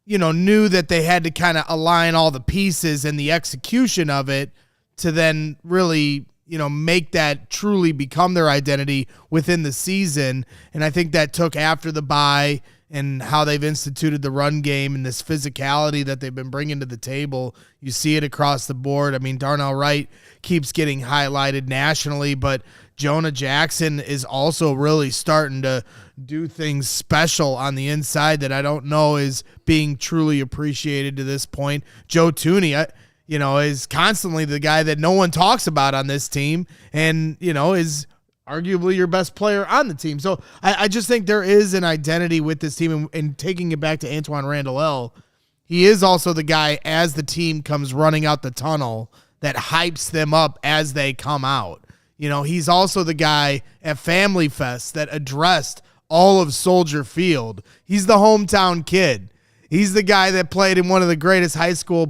knew that they had to kind of align all the pieces and the execution of it to then really, make that truly become their identity within the season. And I think that took after the bye and how they've instituted the run game and this physicality that they've been bringing to the table. You see it across the board. I mean, Darnell Wright keeps getting highlighted nationally, but Jonah Jackson is also really starting to do things special on the inside that I don't know is being truly appreciated to this point. Joe Tooney, is constantly the guy that no one talks about on this team and, is arguably your best player on the team. So I just think there is an identity with this team, and taking it back to Antoine Randall, he is also the guy as the team comes running out the tunnel that hypes them up as they come out. He's also the guy at Family Fest that addressed all of Soldier Field. He's the hometown kid. He's the guy that played in one of the greatest high school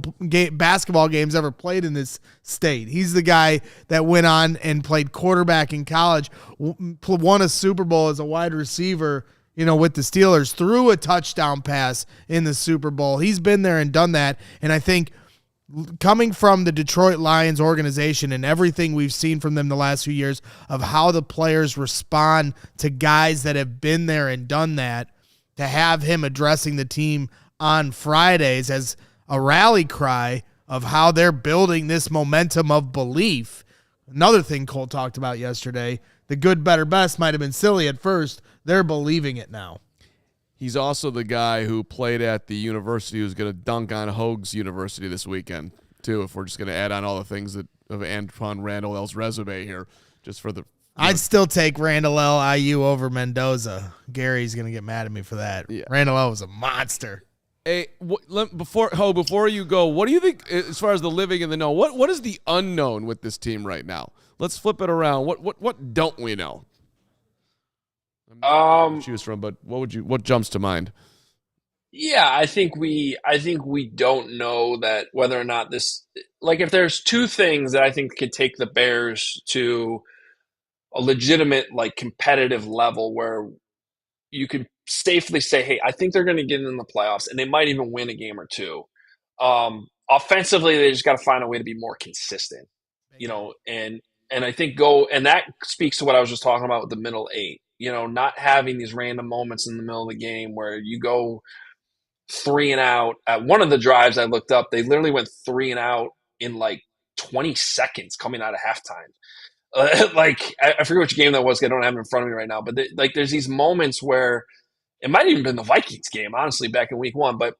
basketball games ever played in this state. He's the guy that went on and played quarterback in college, won a Super Bowl as a wide receiver, with the Steelers, threw a touchdown pass in the Super Bowl. He's been there and done that. And I think coming from the Detroit Lions organization and everything we've seen from them the last few years of how the players respond to guys that have been there and done that, to have him addressing the team on Fridays as a rally cry of how they're building this momentum of belief. Another thing Cole talked about yesterday, the good, better, best might have been silly at first. They're believing it now. He's also the guy who played at the university who's going to dunk on Hoge's University this weekend, too, if we're just going to add on all the things that of Antoine Randall's resume here, just for the... I'd still take Randall L. IU over Mendoza. Gary's going to get mad at me for that. Yeah. Randall L. was a monster. Hey, before you go, what do you think as far as the living in the know? What is the unknown with this team right now? Let's flip it around. What don't we know? Choose from, but what jumps to mind? Yeah, I think we don't know that whether or not this, like, if there's two things that I think could take the Bears to a legitimate, like, competitive level where you could safely say, hey, I think they're going to get in the playoffs and they might even win a game or two. Offensively, they just got to find a way to be more consistent, and I think and that speaks to what I was just talking about with the middle eight, not having these random moments in the middle of the game where you go 3 and out. At one of the drives I looked up, they literally went 3 and out in like 20 seconds coming out of halftime. I forget which game that was. I don't have it in front of me right now. But there's these moments where it might have even been the Vikings game, honestly, back in week 1. But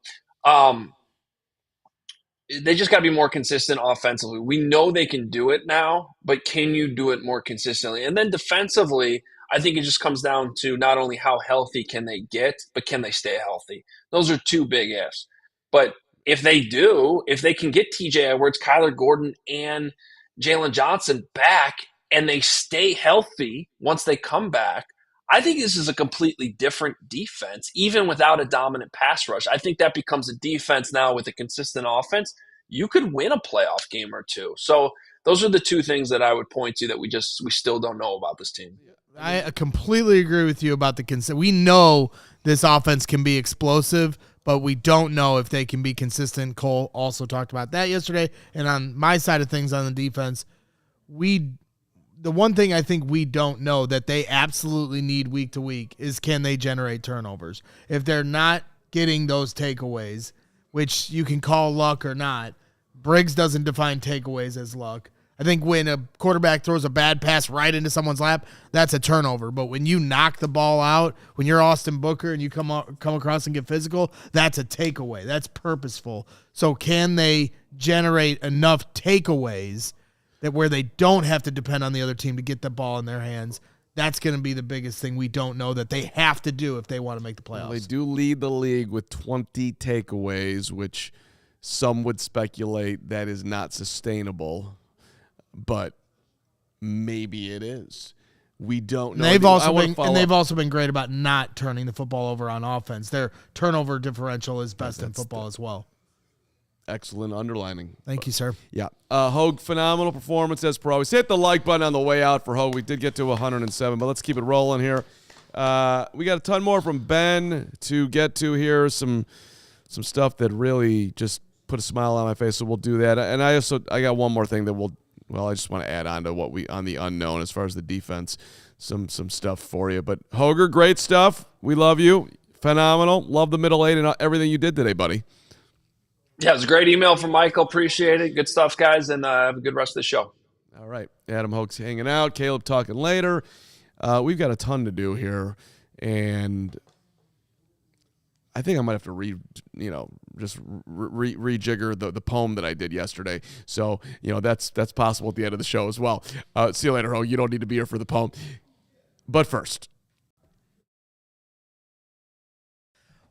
they just got to be more consistent offensively. We know they can do it now, but can you do it more consistently? And then defensively, I think it just comes down to not only how healthy can they get, but can they stay healthy? Those are two big ifs. But if they can get TJ Edwards, Kyler Gordon, and Jaylon Johnson back, and they stay healthy once they come back, I think this is a completely different defense, even without a dominant pass rush. I think that becomes a defense now with a consistent offense. You could win a playoff game or two. So those are the two things that I would point to that we still don't know about this team. I completely agree with you about the consent. We know this offense can be explosive, but we don't know if they can be consistent. Cole also talked about that yesterday. And on my side of things on the defense, the one thing I think we don't know that they absolutely need week to week is, can they generate turnovers? If they're not getting those takeaways, which you can call luck or not, Briggs doesn't define takeaways as luck. I think when a quarterback throws a bad pass right into someone's lap, that's a turnover. But when you knock the ball out, when you're Austin Booker and you come across and get physical, that's a takeaway. That's purposeful. So can they generate enough takeaways that where they don't have to depend on the other team to get the ball in their hands? That's going to be the biggest thing we don't know that they have to do if they want to make the playoffs. Well, they do lead the league with 20 takeaways, which some would speculate that is not sustainable, but maybe it is. We don't know. They've also been great about not turning the football over on offense. Their turnover differential is best in football as well. Excellent underlining. Thank you, sir. Yeah. Hoge, phenomenal performance as per always. Hit the like button on the way out for Hoge. We did get to 107, but let's keep it rolling here. We got a ton more from Ben to get to here. Some stuff that really just put a smile on my face, so we'll do that. And I got one more thing that we'll Well, I just want to add on to what we on the unknown as far as the defense, some stuff for you. But Hoger, great stuff. We love you. Phenomenal. Love the middle eight and everything you did today, buddy. Yeah, it was a great email from Michael. Appreciate it. Good stuff, guys, and have a good rest of the show. All right. Adam Hoge hanging out. Caleb talking later. We've got a ton to do here, and I think I might have to rejigger the poem that I did yesterday. So, that's possible at the end of the show as well. See you later, Ho. You don't need to be here for the poem. But first,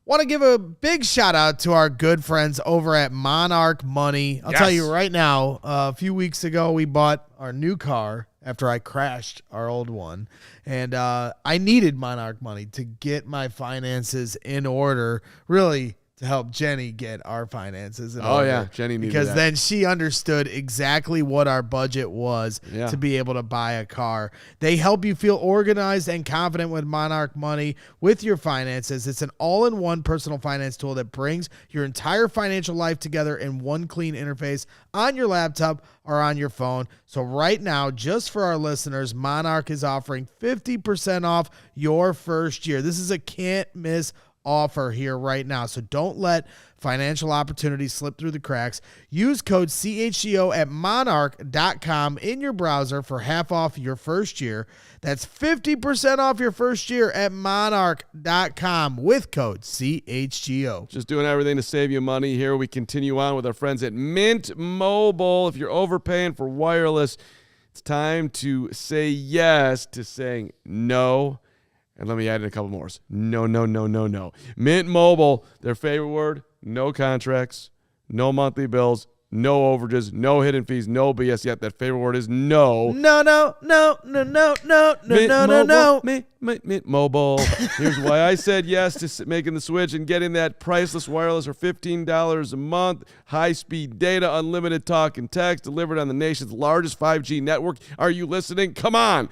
want to give a big shout out to our good friends over at Monarch Money. I'll tell you right now, a few weeks ago, we bought our new car after I crashed our old one. And I needed Monarch Money to get my finances in order, really to help Jenny get our finances in order. Oh, yeah, Jenny needed because that. then she understood exactly what our budget was to be able to buy a car. They help you feel organized and confident with Monarch Money with your finances. It's an all-in-one personal finance tool that brings your entire financial life together in one clean interface on your laptop or on your phone. So right now, just for our listeners, Monarch is offering 50% off your first year. This is a can't-miss offer here right now. So don't let financial opportunities slip through the cracks. Use code CHGO at monarch.com in your browser for half off your first year. That's 50% off your first year at monarch.com with code CHGO. Just doing everything to save you money here. We continue on with our friends at Mint Mobile. If you're overpaying for wireless, it's time to say yes to saying no. And let me add in a couple more. No, no, no, no, no. Mint Mobile, their favorite word, no contracts, no monthly bills, no overages, no hidden fees, no BS yet. That favorite word is no. No, no, no, no, no, no, Mint no, no, no. Mint Mobile. Here's why I said yes to making the switch and getting that priceless wireless for $15 a month. High-speed data, unlimited talk and text, delivered on the nation's largest 5G network. Are you listening? Come on.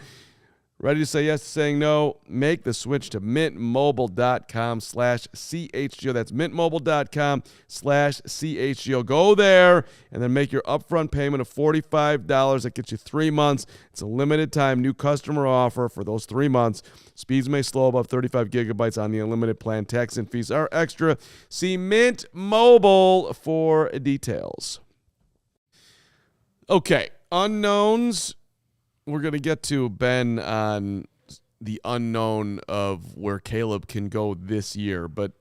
Ready to say yes to saying no? Make the switch to mintmobile.com/CHGO. That's mintmobile.com/CHGO. Go there and then make your upfront payment of $45. That gets you 3 months. It's a limited time new customer offer for those 3 months. Speeds may slow above 35 gigabytes on the unlimited plan. Tax and fees are extra. See Mint Mobile for details. Okay, unknowns. We're going to get to Ben on the unknown of where Caleb can go this year. But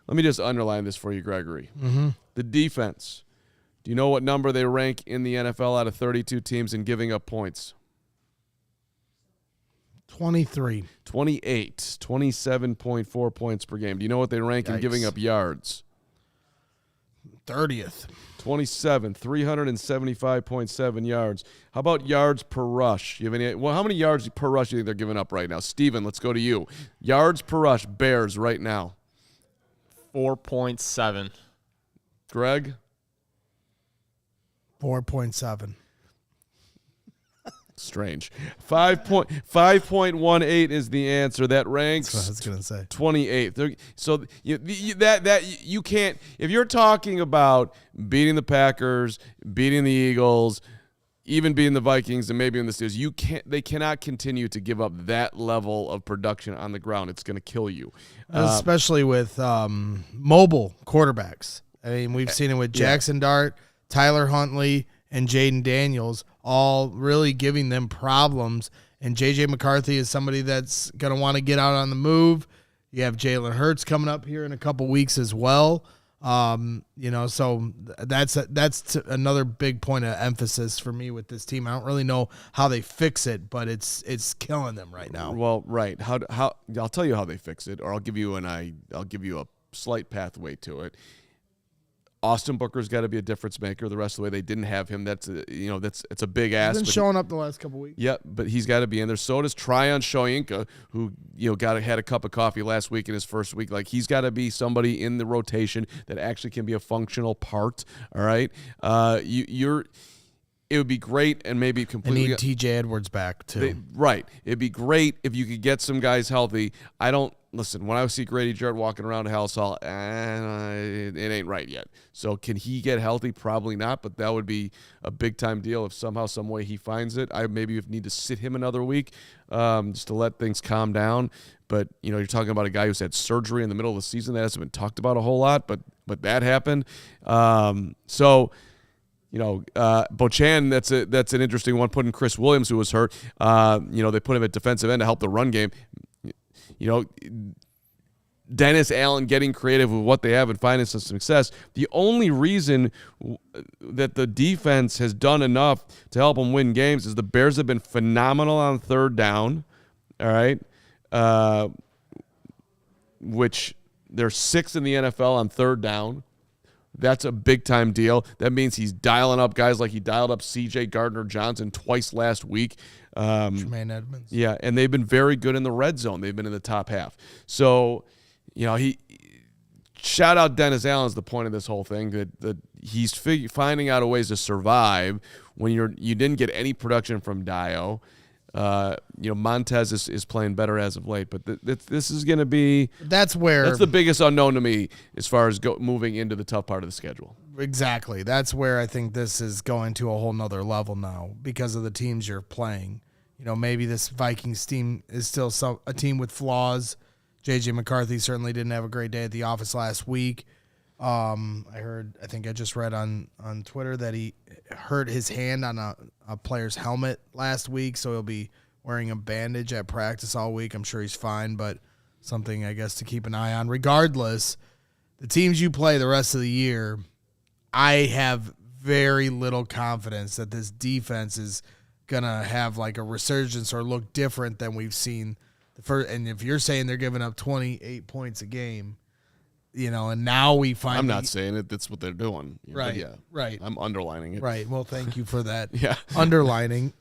let me just underline this for you, Gregory. Mm-hmm. The defense. Do you know what number they rank in the NFL out of 32 teams in giving up points? 23. 28. 27.4 points per game. Do you know what they rank in giving up yards? 30th. 27, 375.7 yards. How about yards per rush? You have any? Well, how many yards per rush do you think they're giving up right now? Steven, let's go to you. Yards per rush, Bears right now. 4.7. Greg? 4.7. Strange. 5.18 is the answer. That ranks. That's what I was gonna say. 28th. So you can't. If you're talking about beating the Packers, beating the Eagles, even beating the Vikings, and maybe in the Steelers, you can't. They cannot continue to give up that level of production on the ground. It's going to kill you, Especially with mobile quarterbacks. I mean, we've seen it with Jackson Dart, Tyler Huntley, and Jaden Daniels, all really giving them problems. And J.J. McCarthy is somebody that's going to want to get out on the move. You have Jalen Hurts coming up here in a couple weeks as well. So that's another big point of emphasis for me with this team. I don't really know how they fix it, but it's killing them right now. Well, right. How I'll tell you how they fix it, or I'll give you a slight pathway to it. Austin Booker's got to be a difference maker. The rest of the way they didn't have him. It's a big ask. He's been showing up the last couple weeks. Yep, but he's got to be in there. So does Tryon-Shoyinka, who had a cup of coffee last week in his first week. Like, he's got to be somebody in the rotation that actually can be a functional part. All right, it would be great and maybe I completely. need TJ Edwards back too. Right. It'd be great if you could get some guys healthy. Listen, when I see Grady Jarrett walking around Halas Hall, it ain't right yet. So can he get healthy? Probably not, but that would be a big-time deal if somehow, some way he finds it. I maybe need to sit him another week just to let things calm down. But, you're talking about a guy who's had surgery in the middle of the season. That hasn't been talked about a whole lot, but that happened. Beauchamp, that's an interesting one. Putting Chris Williams, who was hurt, they put him at defensive end to help the run game. Dennis Allen getting creative with what they have and finding some success. The only reason that the defense has done enough to help them win games is the Bears have been phenomenal on third down, all right, which they're 6th in the NFL on third down. That's a big-time deal. That means he's dialing up guys like he dialed up C.J. Gardner-Johnson twice last week. Jermaine Edmonds. Yeah, and they've been very good in the red zone. They've been in the top half. So, he shout out Dennis Allen is the point of this whole thing, that he's finding out ways to survive when you didn't get any production from Dio. Montez is playing better as of late, but this is going to be that's the biggest unknown to me as far as moving into the tough part of the schedule. Exactly. That's where I think this is going to a whole nother level now because of the teams you're playing. Maybe this Vikings team is still a team with flaws. J.J. McCarthy certainly didn't have a great day at the office last week. I think I just read on Twitter that he hurt his hand on a player's helmet last week, so he'll be wearing a bandage at practice all week. I'm sure he's fine, but something, I guess, to keep an eye on. Regardless, the teams you play the rest of the year, I have very little confidence that this defense is going to have like a resurgence or look different than we've seen. And if you're saying they're giving up 28 points a game, and now we find I'm not saying it. That's what they're doing. Right. Yeah. Right. I'm underlining it. Right. Well, thank you for that. Yeah. Underlining,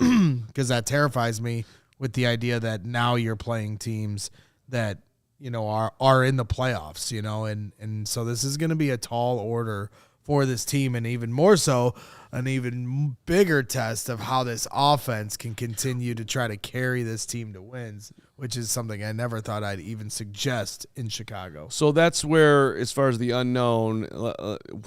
because that terrifies me with the idea that now you're playing teams that, are in the playoffs, and so this is going to be a tall order for this team, and even more so, an even bigger test of how this offense can continue to try to carry this team to wins, which is something I never thought I'd even suggest in Chicago. So that's where, as far as the unknown,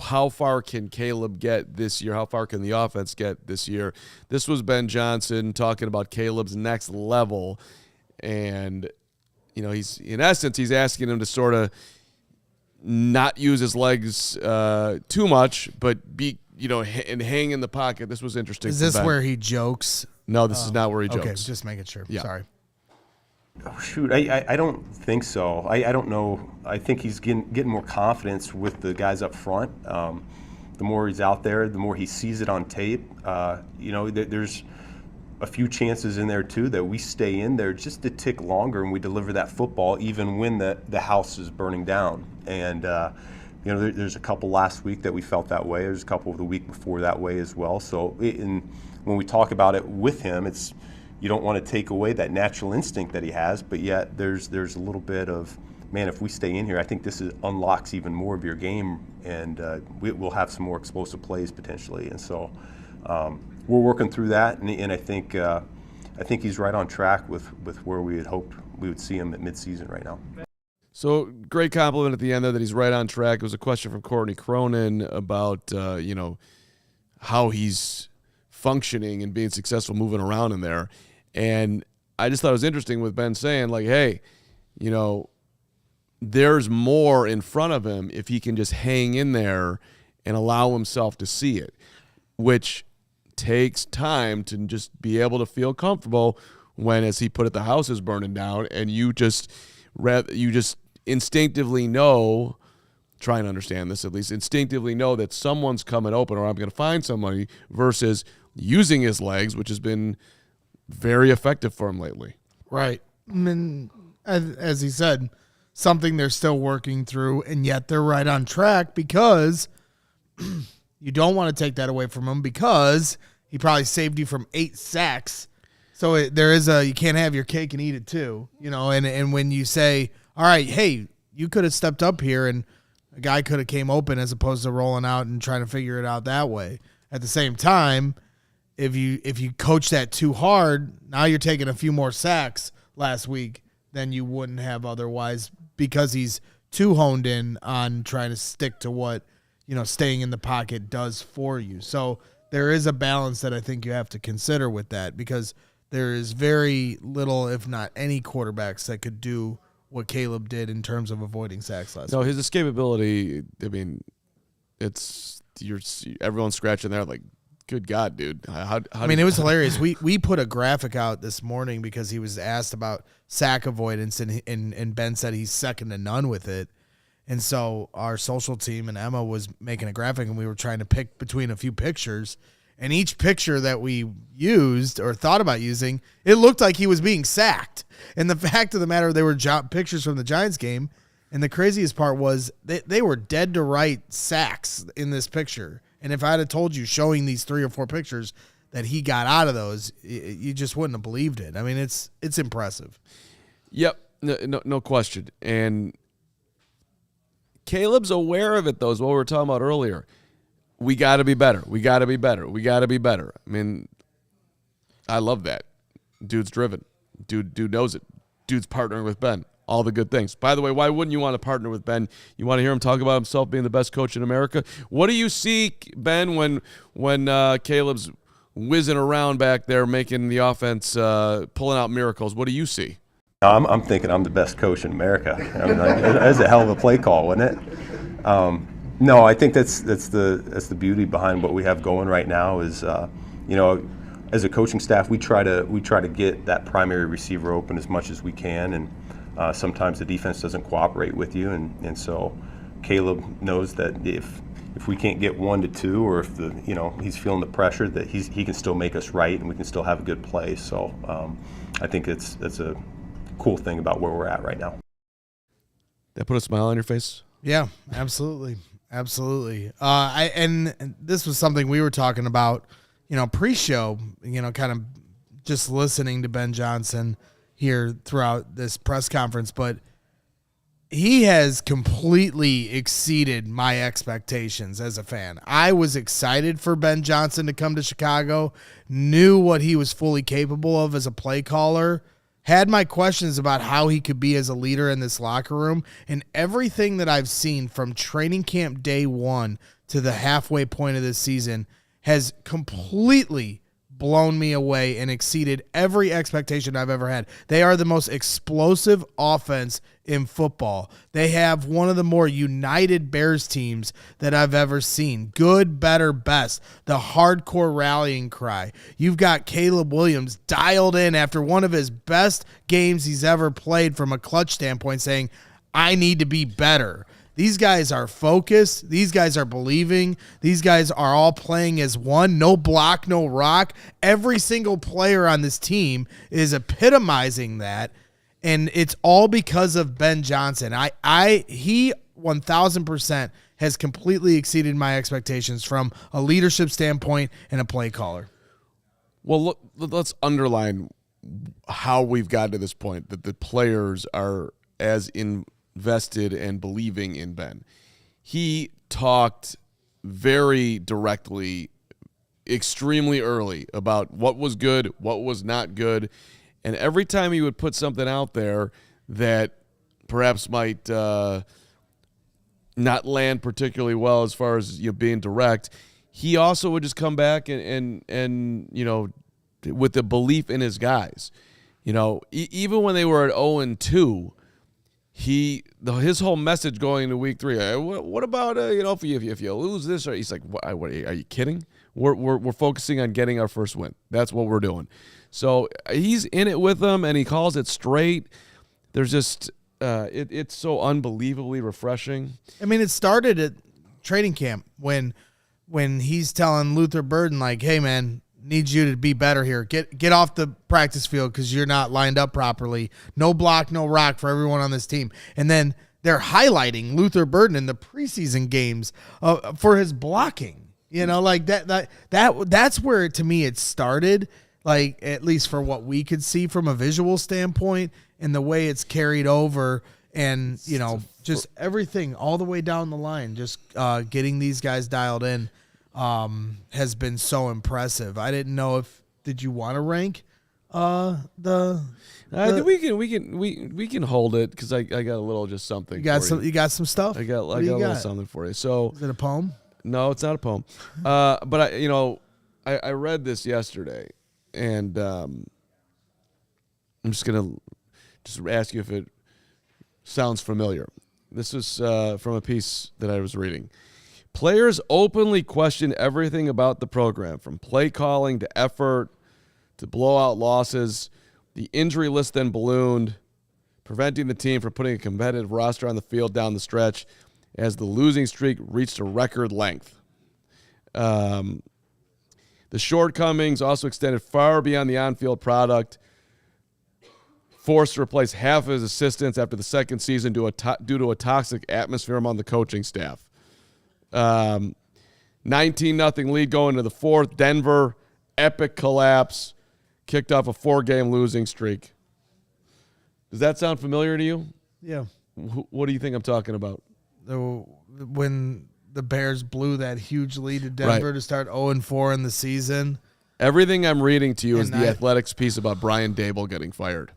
how far can Caleb get this year? How far can the offense get this year? This was Ben Johnson talking about Caleb's next level, and he's asking him to sort of not use his legs too much, but be and hang in the pocket. This was interesting. Is this where he jokes? No, this is not where he jokes. Okay, just making sure. Yeah. Sorry. Oh, shoot, I don't think so. I don't know. I think he's getting more confidence with the guys up front. The more he's out there, the more he sees it on tape. There's a few chances in there too that we stay in there just a tick longer and we deliver that football even when the house is burning down. And there's a couple last week that we felt that way. There's a couple of the week before that way as well. So when we talk about it with him, you don't want to take away that natural instinct that he has, but yet there's a little bit of, man, if we stay in here, I think this unlocks even more of your game, and we'll have some more explosive plays potentially. And so we're working through that, and I think he's right on track with where we had hoped we would see him at midseason right now. So great compliment at the end there that he's right on track. It was a question from Courtney Cronin about how he's functioning and being successful moving around in there. And I just thought it was interesting with Ben saying, like, hey, there's more in front of him if he can just hang in there and allow himself to see it, which takes time to just be able to feel comfortable when, as he put it, the house is burning down and you just instinctively know, try and understand this at least, instinctively know that someone's coming open or I'm going to find somebody, versus using his legs, which has been very effective for him lately. Right. I mean, as he said, something they're still working through, and yet they're right on track because you don't want to take that away from him because he probably saved you from 8 sacks. So you can't have your cake and eat it too, and when you say, all right, hey, you could have stepped up here and a guy could have came open as opposed to rolling out and trying to figure it out that way. At the same time, if you coach that too hard, now you're taking a few more sacks last week than you wouldn't have otherwise because he's too honed in on trying to stick to what, staying in the pocket does for you. So there is a balance that I think you have to consider with that because there is very little, if not any quarterbacks that could do what Caleb did in terms of avoiding sacks last week. His escapability, everyone's scratching there like, good God, dude. It was hilarious. We put a graphic out this morning because he was asked about sack avoidance, and Ben said he's second to none with it. And so our social team and Emma was making a graphic, and we were trying to pick between a few pictures. And each picture that we used or thought about using, it looked like he was being sacked. And the fact of the matter, they were pictures from the Giants game. And the craziest part was they were dead to right sacks in this picture. And if I had told you showing these 3 or 4 pictures that he got out of those, you just wouldn't have believed it. It's impressive. Yep, no question. And Caleb's aware of it, though, is what we were talking about earlier. We got to be better. We got to be better. We got to be better. I love that. Dude's driven. Dude knows it. Dude's partnering with Ben. All the good things. By the way, why wouldn't you want to partner with Ben? You want to hear him talk about himself being the best coach in America? What do you see, Ben, when Caleb's whizzing around back there making the offense, pulling out miracles? What do you see? I'm thinking I'm the best coach in America. That's a hell of a play call, wouldn't it? No, I think that's the beauty behind what we have going right now is, as a coaching staff, we try to get that primary receiver open as much as we can, and sometimes the defense doesn't cooperate with you, and so Caleb knows that if we can't get 1 to 2, or if he's feeling the pressure, that he can still make us right, and we can still have a good play. So I think that's a cool thing about where we're at right now. That put a smile on your face? Yeah, absolutely. And this was something we were talking about, pre-show, kind of just listening to Ben Johnson here throughout this press conference, but he has completely exceeded my expectations as a fan. I was excited for Ben Johnson to come to Chicago, knew what he was fully capable of as a play caller, had my questions about how he could be as a leader in this locker room, and everything that I've seen from training camp day 1 to the halfway point of this season has completely blown me away and exceeded every expectation I've ever had. They are the most explosive offense in football. They have one of the more united Bears teams that I've ever seen. Good, better, best. The hardcore rallying cry. You've got Caleb Williams dialed in after one of his best games he's ever played from a clutch standpoint, saying, I need to be better. These guys are focused. These guys are believing. These guys are all playing as one. No block, no rock. Every single player on this team is epitomizing that, and it's all because of Ben Johnson. He 1,000% has completely exceeded my expectations from a leadership standpoint and a play caller. Well, look, let's underline how we've gotten to this point, that the players are as invested and believing in Ben. He talked very directly, extremely early about what was good, what was not good, and every time he would put something out there that perhaps might not land particularly well as far as being direct, he also would just come back and with the belief in his guys. Even when they were at 0-2, his whole message going into week 3. What about if you lose this? Or he's like, what are you kidding? We're focusing on getting our first win. That's what we're doing. So he's in it with them, and he calls it straight. There's just it's so unbelievably refreshing. It started at training camp when he's telling Luther Burden, like, hey man, need you to be better here. Get off the practice field because you're not lined up properly. No block, no rock for everyone on this team. And then they're highlighting Luther Burden in the preseason games for his blocking. That's where, to me, it started, like, at least for what we could see from a visual standpoint, and the way it's carried over, and, just everything all the way down the line, just getting these guys dialed in. has been so impressive. I didn't know did you want to rank I think we can hold it because I got a little just something. You got some stuff. I got a little something for you. So is it a poem? No, it's not a poem. But I read this yesterday, and I'm just gonna ask you if it sounds familiar. This is from a piece that I was reading. Players openly question everything about the program, from play calling to effort to blowout losses. The injury list then ballooned, preventing the team from putting a competitive roster on the field down the stretch as the losing streak reached a record length. The shortcomings also extended far beyond the on-field product, forced to replace half of his assistants after the second season due to a toxic atmosphere among the coaching staff. 19-0 lead going into the fourth. Denver, epic collapse, kicked off a 4-game losing streak. Does that sound familiar to you? Yeah. What do you think I'm talking about? When the Bears blew that huge lead to Denver to start 0-4 in the season. Everything I'm reading to you is the Athletics piece about Brian Daboll getting fired.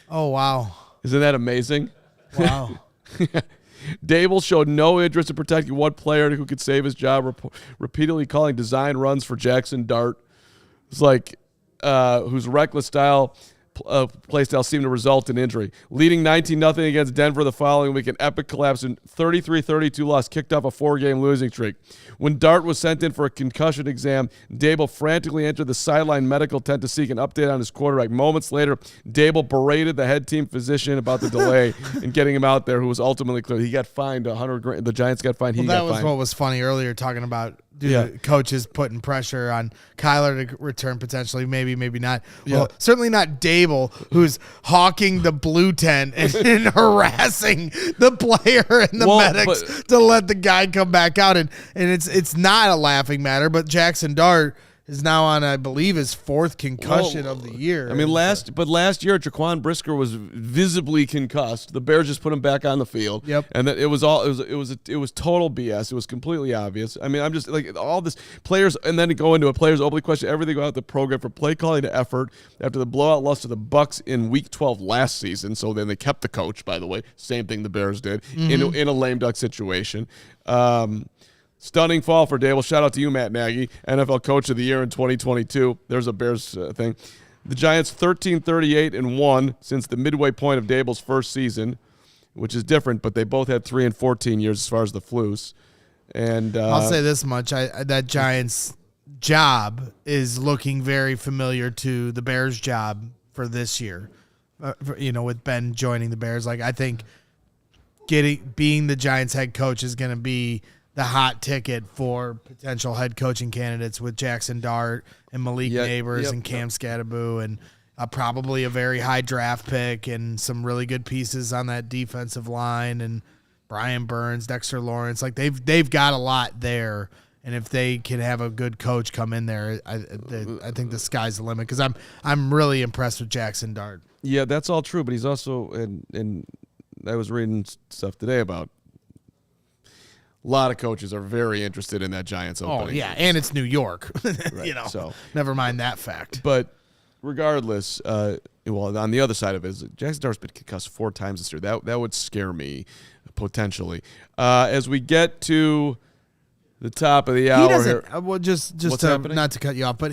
Oh, wow. Isn't that amazing? Wow. Daboll showed no interest in protecting one player who could save his job, repeatedly calling design runs for Jackson Dart. It's like whose reckless play style seemed to result in injury. Leading 19-0 against Denver the following week, an epic collapse and 33-32 loss kicked off a 4-game losing streak. When Dart was sent in for a concussion exam, Daboll frantically entered the sideline medical tent to seek an update on his quarterback. Moments later, Daboll berated the head team physician about the delay in getting him out there, who was ultimately cleared. He got fined $100,000. The Giants got fined. That was what was funny earlier, talking about the coaches putting pressure on Kyler to return potentially, maybe not. Well, certainly not Daboll, who's hawking the blue tent and harassing the player and the medics to let the guy come back out. And it's not a laughing matter, but Jackson Dart is now on, I believe, his 4th concussion of the year. I mean, last year, Jaquan Brisker was visibly concussed. The Bears just put him back on the field. Yep. And that it was total BS. It was completely obvious. I mean, I'm just like all this players, and then to go into a players openly question everything about the program, from play calling to effort, after the blowout loss to the Bucs in Week 12 last season. So then they kept the coach, by the way. Same thing the Bears did in a lame duck situation. Stunning fall for Daboll. Shout out to you, Matt Nagy, NFL Coach of the Year in 2022. There's a Bears thing. The Giants 13-38-1 since the midway point of Daboll's first season, which is different, but they both had 3 and 14 years as far as the Flus. And I'll say this much: that Giants job is looking very familiar to the Bears job for this year. With Ben joining the Bears, like I think being the Giants head coach is going to be the hot ticket for potential head coaching candidates with Jackson Dart and Malik Neighbors and Cam Scatterboo, and probably a very high draft pick and some really good pieces on that defensive line, and Brian Burns, Dexter Lawrence. Like they've got a lot there, and if they can have a good coach come in there, I think the sky's the limit, because I'm really impressed with Jackson Dart. Yeah, that's all true, but he's also and I was reading stuff today about a lot of coaches are very interested in that Giants opening. Oh, yeah, and it's New York. Right, so never mind that fact. But regardless, on the other side of it is Jackson Dart's been concussed 4 times this year. That would scare me, potentially. As we get to the top of the hour, he doesn't. Just happening? Not to cut you off, but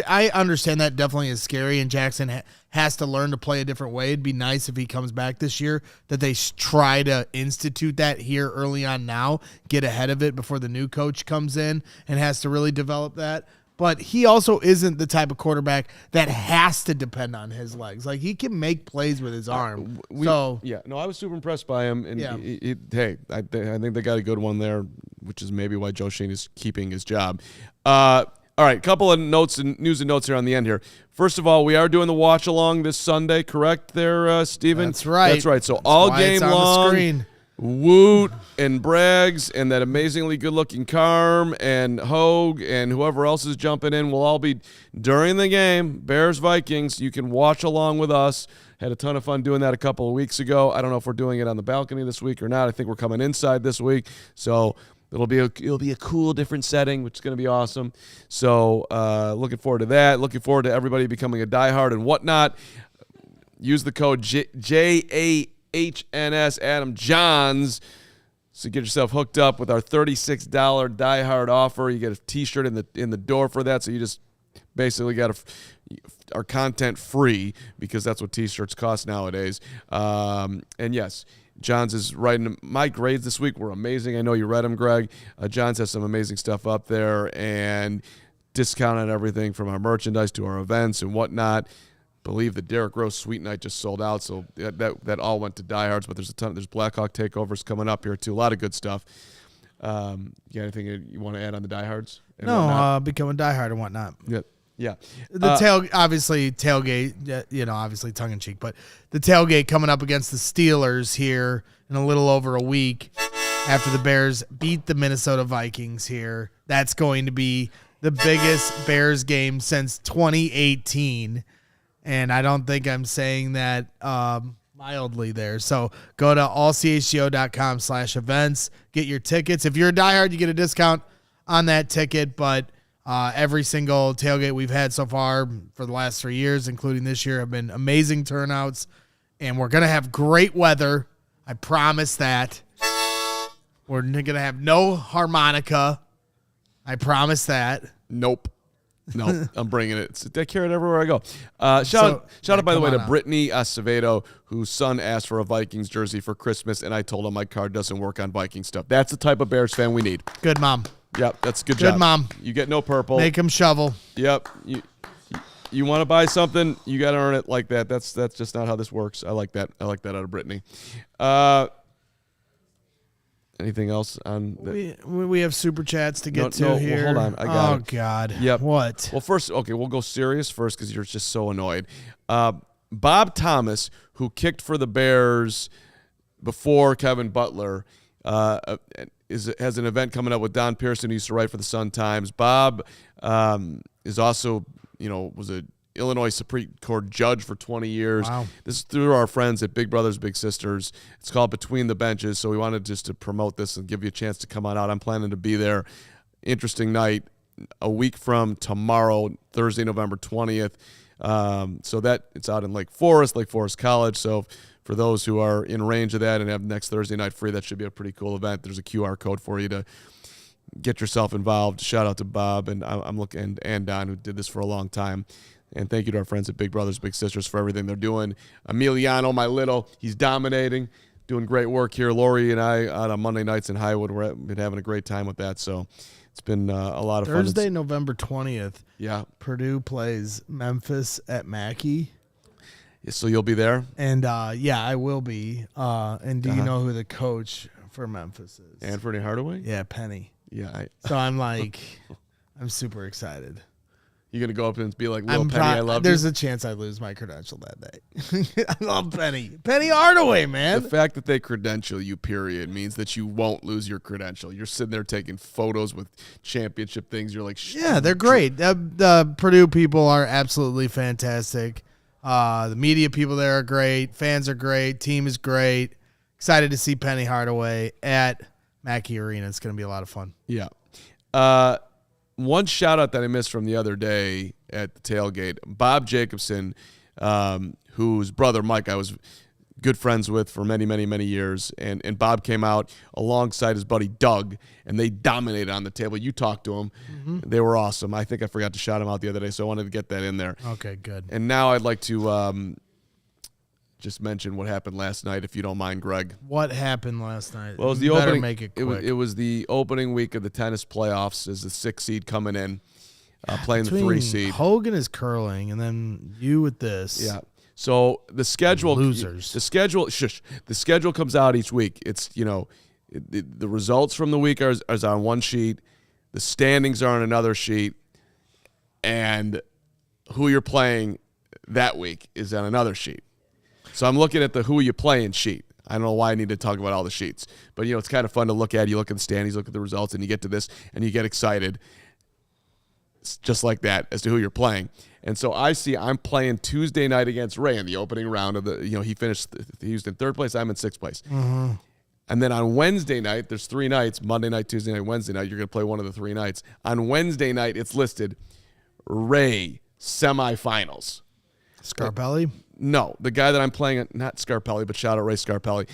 I understand that definitely is scary, and Jackson has to learn to play a different way. It'd be nice if he comes back this year that they try to institute that here early on now, get ahead of it before the new coach comes in and has to really develop that. But he also isn't the type of quarterback that has to depend on his legs. Like, he can make plays with his arm. I was super impressed by him. And I think they got a good one there, which is maybe why Joe Shane is keeping his job. All right, a couple of news and notes here on the end here. First of all, we are doing the watch along this Sunday, correct there, Steven? That's right. That's right. So all game long, Woot and Braggs and that amazingly good-looking Carm and Hoge and whoever else is jumping in will all be during the game. Bears-Vikings, you can watch along with us. Had a ton of fun doing that a couple of weeks ago. I don't know if we're doing it on the balcony this week or not. I think we're coming inside this week. So It'll be a cool, different setting, which is going to be awesome. So looking forward to that. Looking forward to everybody becoming a diehard and whatnot. Use the code JAHNS Adam Johns. So get yourself hooked up with our $36 diehard offer. You get a T-shirt in the door for that. So you just basically got our content free because that's what T-shirts cost nowadays. And yes, Johns is writing. My grades this week were amazing. I know you read them, Greg. Johns has some amazing stuff up there and discount on everything from our merchandise to our events and whatnot. Believe the Derrick Rose Sweet Night just sold out, so that all went to diehards. But there's Blackhawk takeovers coming up here too. A lot of good stuff. You got anything you want to add on the diehards? No, become a diehard and whatnot. Yeah. Obviously tailgate, obviously tongue in cheek, but the tailgate coming up against the Steelers here in a little over a week after the Bears beat the Minnesota Vikings here. That's going to be the biggest Bears game since 2018. And I don't think I'm saying that mildly there. So go to allchgo.com/events, get your tickets. If you're a diehard, you get a discount on that ticket, but every single tailgate we've had so far for the last 3 years, including this year, have been amazing turnouts. And we're going to have great weather. I promise that. We're going to have no harmonica. I promise that. Nope. No, I'm bringing it. I carry it everywhere I go. Shout out, by the way, to Brittany Acevedo, whose son asked for a Vikings jersey for Christmas, and I told him my card doesn't work on Viking stuff. That's the type of Bears fan we need. Good mom. Yep, that's a good job. Good mom. You get no purple. Make him shovel. Yep. You want to buy something, you got to earn it like that. That's just not how this works. I like that. I like that out of Brittany. Anything else on that? We have super chats to get to here. Well, hold on. I got it. Oh, God. Yep. What? Well, first, okay, we'll go serious first because you're just so annoyed. Bob Thomas, who kicked for the Bears before Kevin Butler, has an event coming up with Don Pearson, who used to write for the Sun-Times. Bob is also, was a Illinois Supreme Court judge for 20 years. Wow. This is through our friends at Big Brothers Big Sisters. It's called Between the Benches, so we wanted just to promote this and give you a chance to come on out. I'm planning to be there. Interesting night a week from tomorrow, Thursday, November 20th. So that it's out in Lake Forest College. So for those who are in range of that and have next Thursday night free, that should be a pretty cool event. There's a QR code for you to get yourself involved. Shout out to Bob and I'm looking and Don, who did this for a long time. And thank you to our friends at Big Brothers Big Sisters for everything they're doing. Emiliano, my little, he's dominating, doing great work here. Lori and I on Monday nights in Highwood, we've been having a great time with that. So it's been a lot of fun. Thursday, November 20th. Yeah. Purdue plays Memphis at Mackey. So you'll be there? And, I will be. And do you know who the coach for Memphis is? Anthony Hardaway? Yeah, Penny. Yeah. So I'm like, I'm super excited. You're going to go up and be like, Penny, I love There's you? a chance I lose my credential that day. I love Penny. Penny Hardaway, man. The fact that they credential you, period, means that you won't lose your credential. You're sitting there taking photos with championship things. You're like, yeah, they're great. The Purdue people are absolutely fantastic. The media people there are great. Fans are great. Team is great. Excited to see Penny Hardaway at Mackey Arena. It's going to be a lot of fun. Yeah. One shout out that I missed from the other day at the tailgate, Bob Jacobson, whose brother Mike I was good friends with for many, many, many years. And Bob came out alongside his buddy Doug, and they dominated on the table. You talked to them. Mm-hmm. They were awesome. I think I forgot to shout them out the other day, so I wanted to get that in there. Okay, good. And now I'd like to just mention what happened last night, if you don't mind, Greg. What happened last night? Well, it was the You better opening. make it quick. It was the opening week of the tennis playoffs as the 6th seed coming in, playing the 3 seed. Hogan is curling, and then you with this. Yeah. So the schedule, Losers. The schedule comes out each week. It's the results from the week are on one sheet, the standings are on another sheet, and who you're playing that week is on another sheet. So I'm looking at the who you playing sheet. I don't know why I need to talk about all the sheets, but it's kind of fun to look at. You look at the standings, look at the results, and you get to this, and you get excited, just like that, as to who you're playing. And so I'm playing Tuesday night against Ray in the opening round of the. He was in 3rd place. I'm in 6th place. Mm-hmm. And then on Wednesday night, there's 3 nights, Monday night, Tuesday night, Wednesday night. You're going to play one of the 3 nights. On Wednesday night, it's listed Ray semifinals. Scarpelli? No, the guy that I'm playing, not Scarpelli, but shout out Ray Scarpelli.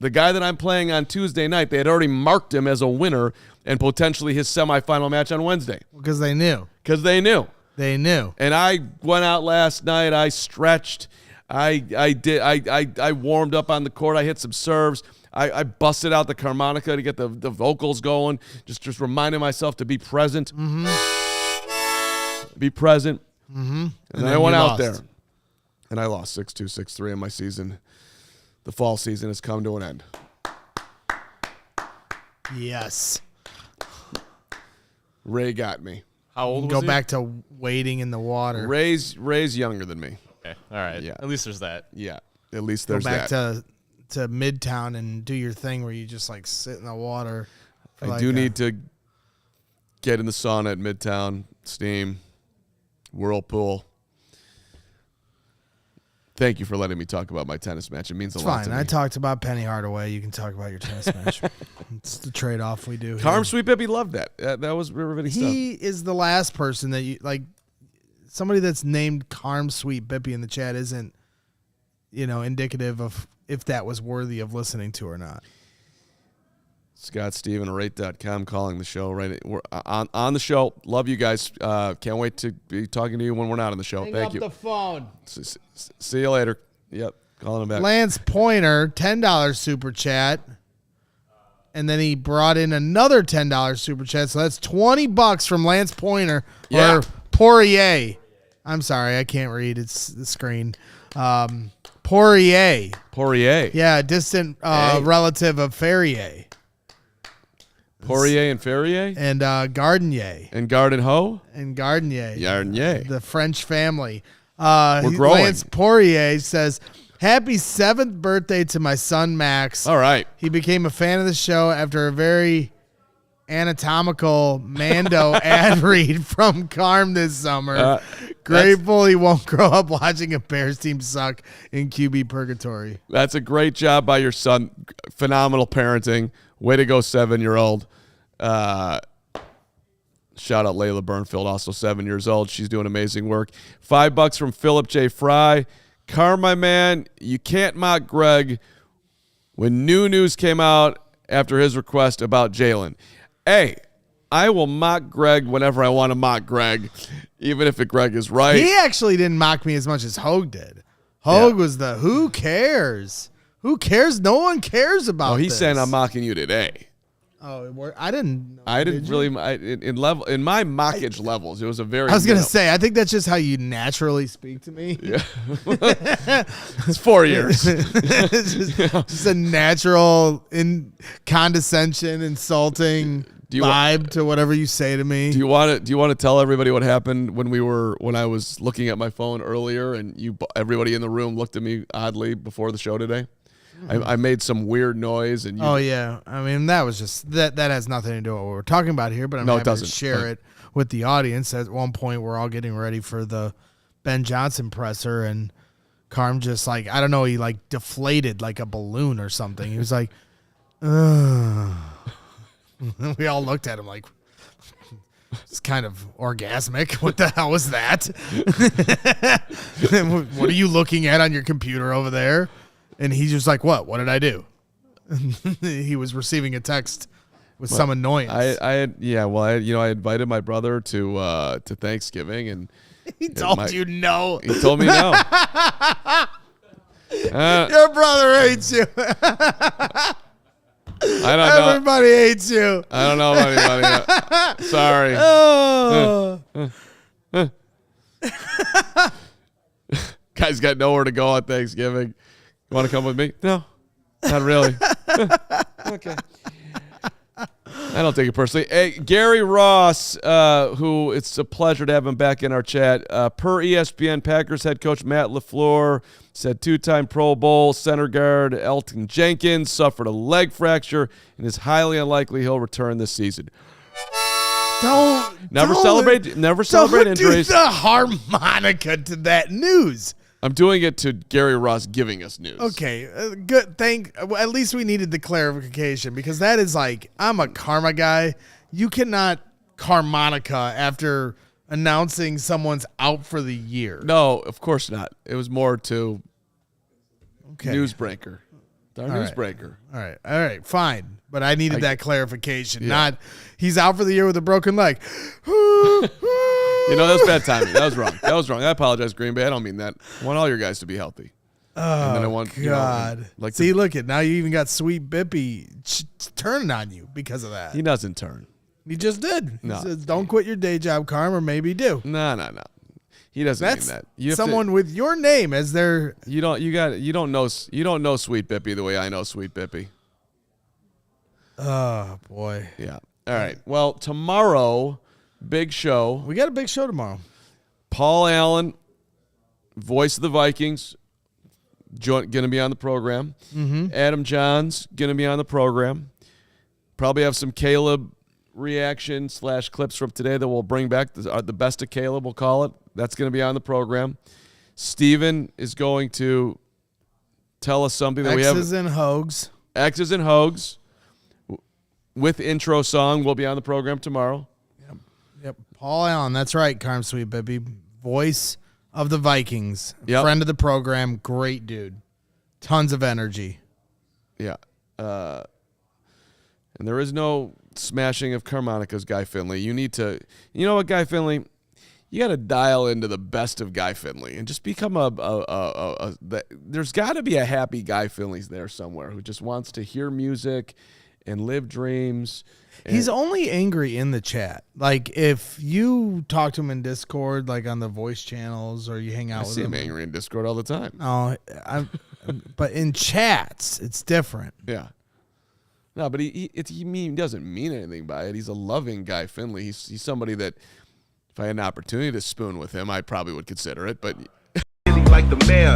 The guy that I'm playing on Tuesday night, they had already marked him as a winner and potentially his semifinal match on Wednesday. Because they knew. Because they knew. They knew. And I went out last night. I stretched. I warmed up on the court. I hit some serves. I busted out the harmonica to get the vocals going. Just reminding myself to be present. Mm-hmm. Be present. Mm-hmm. And then I went out there. And I lost 6-2, 6-3 in my season. The fall season has come to an end. Yes. Ray got me. How old was Go he? back to wading in the water. Ray's younger than me. Okay. All right. Yeah. At least there's that. Yeah. At least Go there's back that. to Midtown and do your thing where you just like sit in the water. I do need to get in the sauna at Midtown, steam, whirlpool. Thank you for letting me talk about my tennis match. It means a lot fine. to me. I talked about Penny Hardaway. You can talk about your tennis match. It's the trade-off we do. Carm here. Sweet Baby loved that. That was riveting stuff. He is the last person that you like. Somebody that's named Carm Sweet Bippy in the chat isn't, indicative of if that was worthy of listening to or not. Scott Steven, rate.com calling the show. Right, we're on the show. Love you guys. Can't wait to be talking to you when we're not on the show. Thank you. the phone. See you later. Yep, calling him back. Lance Pointer, $10 super chat. And then he brought in another $10 super chat. So that's $20 from Lance Pointer Yeah. or Poirier. I'm sorry, I can't read. It's the screen. Poirier. Poirier. Yeah, distant relative of Ferrier. Poirier and Ferrier. And Gardenier. And Garden Ho. And Gardenier. Gardenier. The French family. We're growing. Lance Poirier says, happy 7th birthday to my son, Max. All right. He became a fan of the show after a very anatomical Mando ad read from Carm this summer. Grateful he won't grow up watching a Bears team suck in QB purgatory. That's a great job by your son. Phenomenal parenting. Way to go, 7-year-old. Shout out Layla Burnfield, also 7 years old. She's doing amazing work. $5 from Philip J. Fry. Carm, my man, you can't mock Greg when new news came out after his request about Jaylon. Hey, I will mock Greg whenever I want to mock Greg, even if Greg is right. He actually didn't mock me as much as Hoge did. Hoge was the who cares? Who cares? No one cares about He's this. saying I'm mocking you today. Oh, I didn't know. I didn't really in my mockage levels. It was a very. I was gonna say, I think that's just how you naturally speak to me. Yeah, it's 4 years. It's just a natural condescension, insulting vibe to whatever you say to me. Do you want to tell everybody what happened when I was looking at my phone earlier and everybody in the room looked at me oddly before the show today? I made some weird noise and yeah. I mean, that was just that has nothing to do with what we're talking about here, but I'm happy to share it with the audience. At one point, we're all getting ready for the Ben Johnson presser, and Carm just I don't know, he deflated like a balloon or something. He was like, ugh. We all looked at him like, it's kind of orgasmic. What the hell was that? What are you looking at on your computer over there? And he's just like, what? What did I do? He was receiving a text with some annoyance. I invited my brother to Thanksgiving and he told you no. He told me no. Your brother hates you. I don't know. Everybody hates you. I don't know about anybody. Sorry. Oh. Guys got nowhere to go on Thanksgiving. You want to come with me? No, not really. Okay. I don't take it personally. Hey, Gary Ross, who it's a pleasure to have him back in our chat. Per ESPN, Packers head coach Matt LaFleur said 2-time Pro Bowl center guard Elton Jenkins suffered a leg fracture and is highly unlikely he'll return this season. Never celebrate injuries. Do the harmonica to that news. I'm doing it to Gary Ross giving us news. Okay, good. At least we needed the clarification because that is like I'm a karma guy. You cannot karmonica after announcing someone's out for the year. No, of course not. It was more to Okay. newsbreaker. Our All right. newsbreaker. All right, fine. But I needed that clarification. Yeah. Not he's out for the year with a broken leg. You know, that was bad timing. That was wrong. I apologize, Green Bay. I don't mean that. I want all your guys to be healthy. Oh, then I want, God. See, look at now you even got Sweet Bippy turning on you because of that. He doesn't turn. He just did. No. He says, don't quit your day job, Carm, or maybe do. No. He doesn't That's mean that. You have someone with your name as their. You don't know Sweet Bippy the way I know Sweet Bippy. Oh, boy. Yeah. All right. Well, tomorrow, big show. We got a big show tomorrow. Paul Allen, voice of the Vikings, going to be on the program. Mm-hmm. Adam Johns going to be on the program. Probably have some Caleb reaction / clips from today that we'll bring back. The best of Caleb, we'll call it. That's going to be on the program. Steven is going to tell us something that we have. X's and Hogs. X's and Hogs with intro song will be on the program tomorrow. Yep. Paul Allen. That's right, Carm Sweet Bippy. Voice of the Vikings. Yep. Friend of the program. Great dude. Tons of energy. Yeah. And there is no smashing of harmonicas, Guy Finley. You know what, Guy Finley? You got to dial into the best of Guy Finley and just become there's got to be a happy Guy Finley's there somewhere who just wants to hear music and live dreams. He's only angry in the chat. Like if you talk to him in Discord, like on the voice channels, or you hang out I with see him. him angry in Discord all the time. No, but in chats, it's different. Yeah. No, but he doesn't mean anything by it. He's a loving Guy Finley. He's somebody that if I had an opportunity to spoon with him, I probably would consider it. But Like the mayor.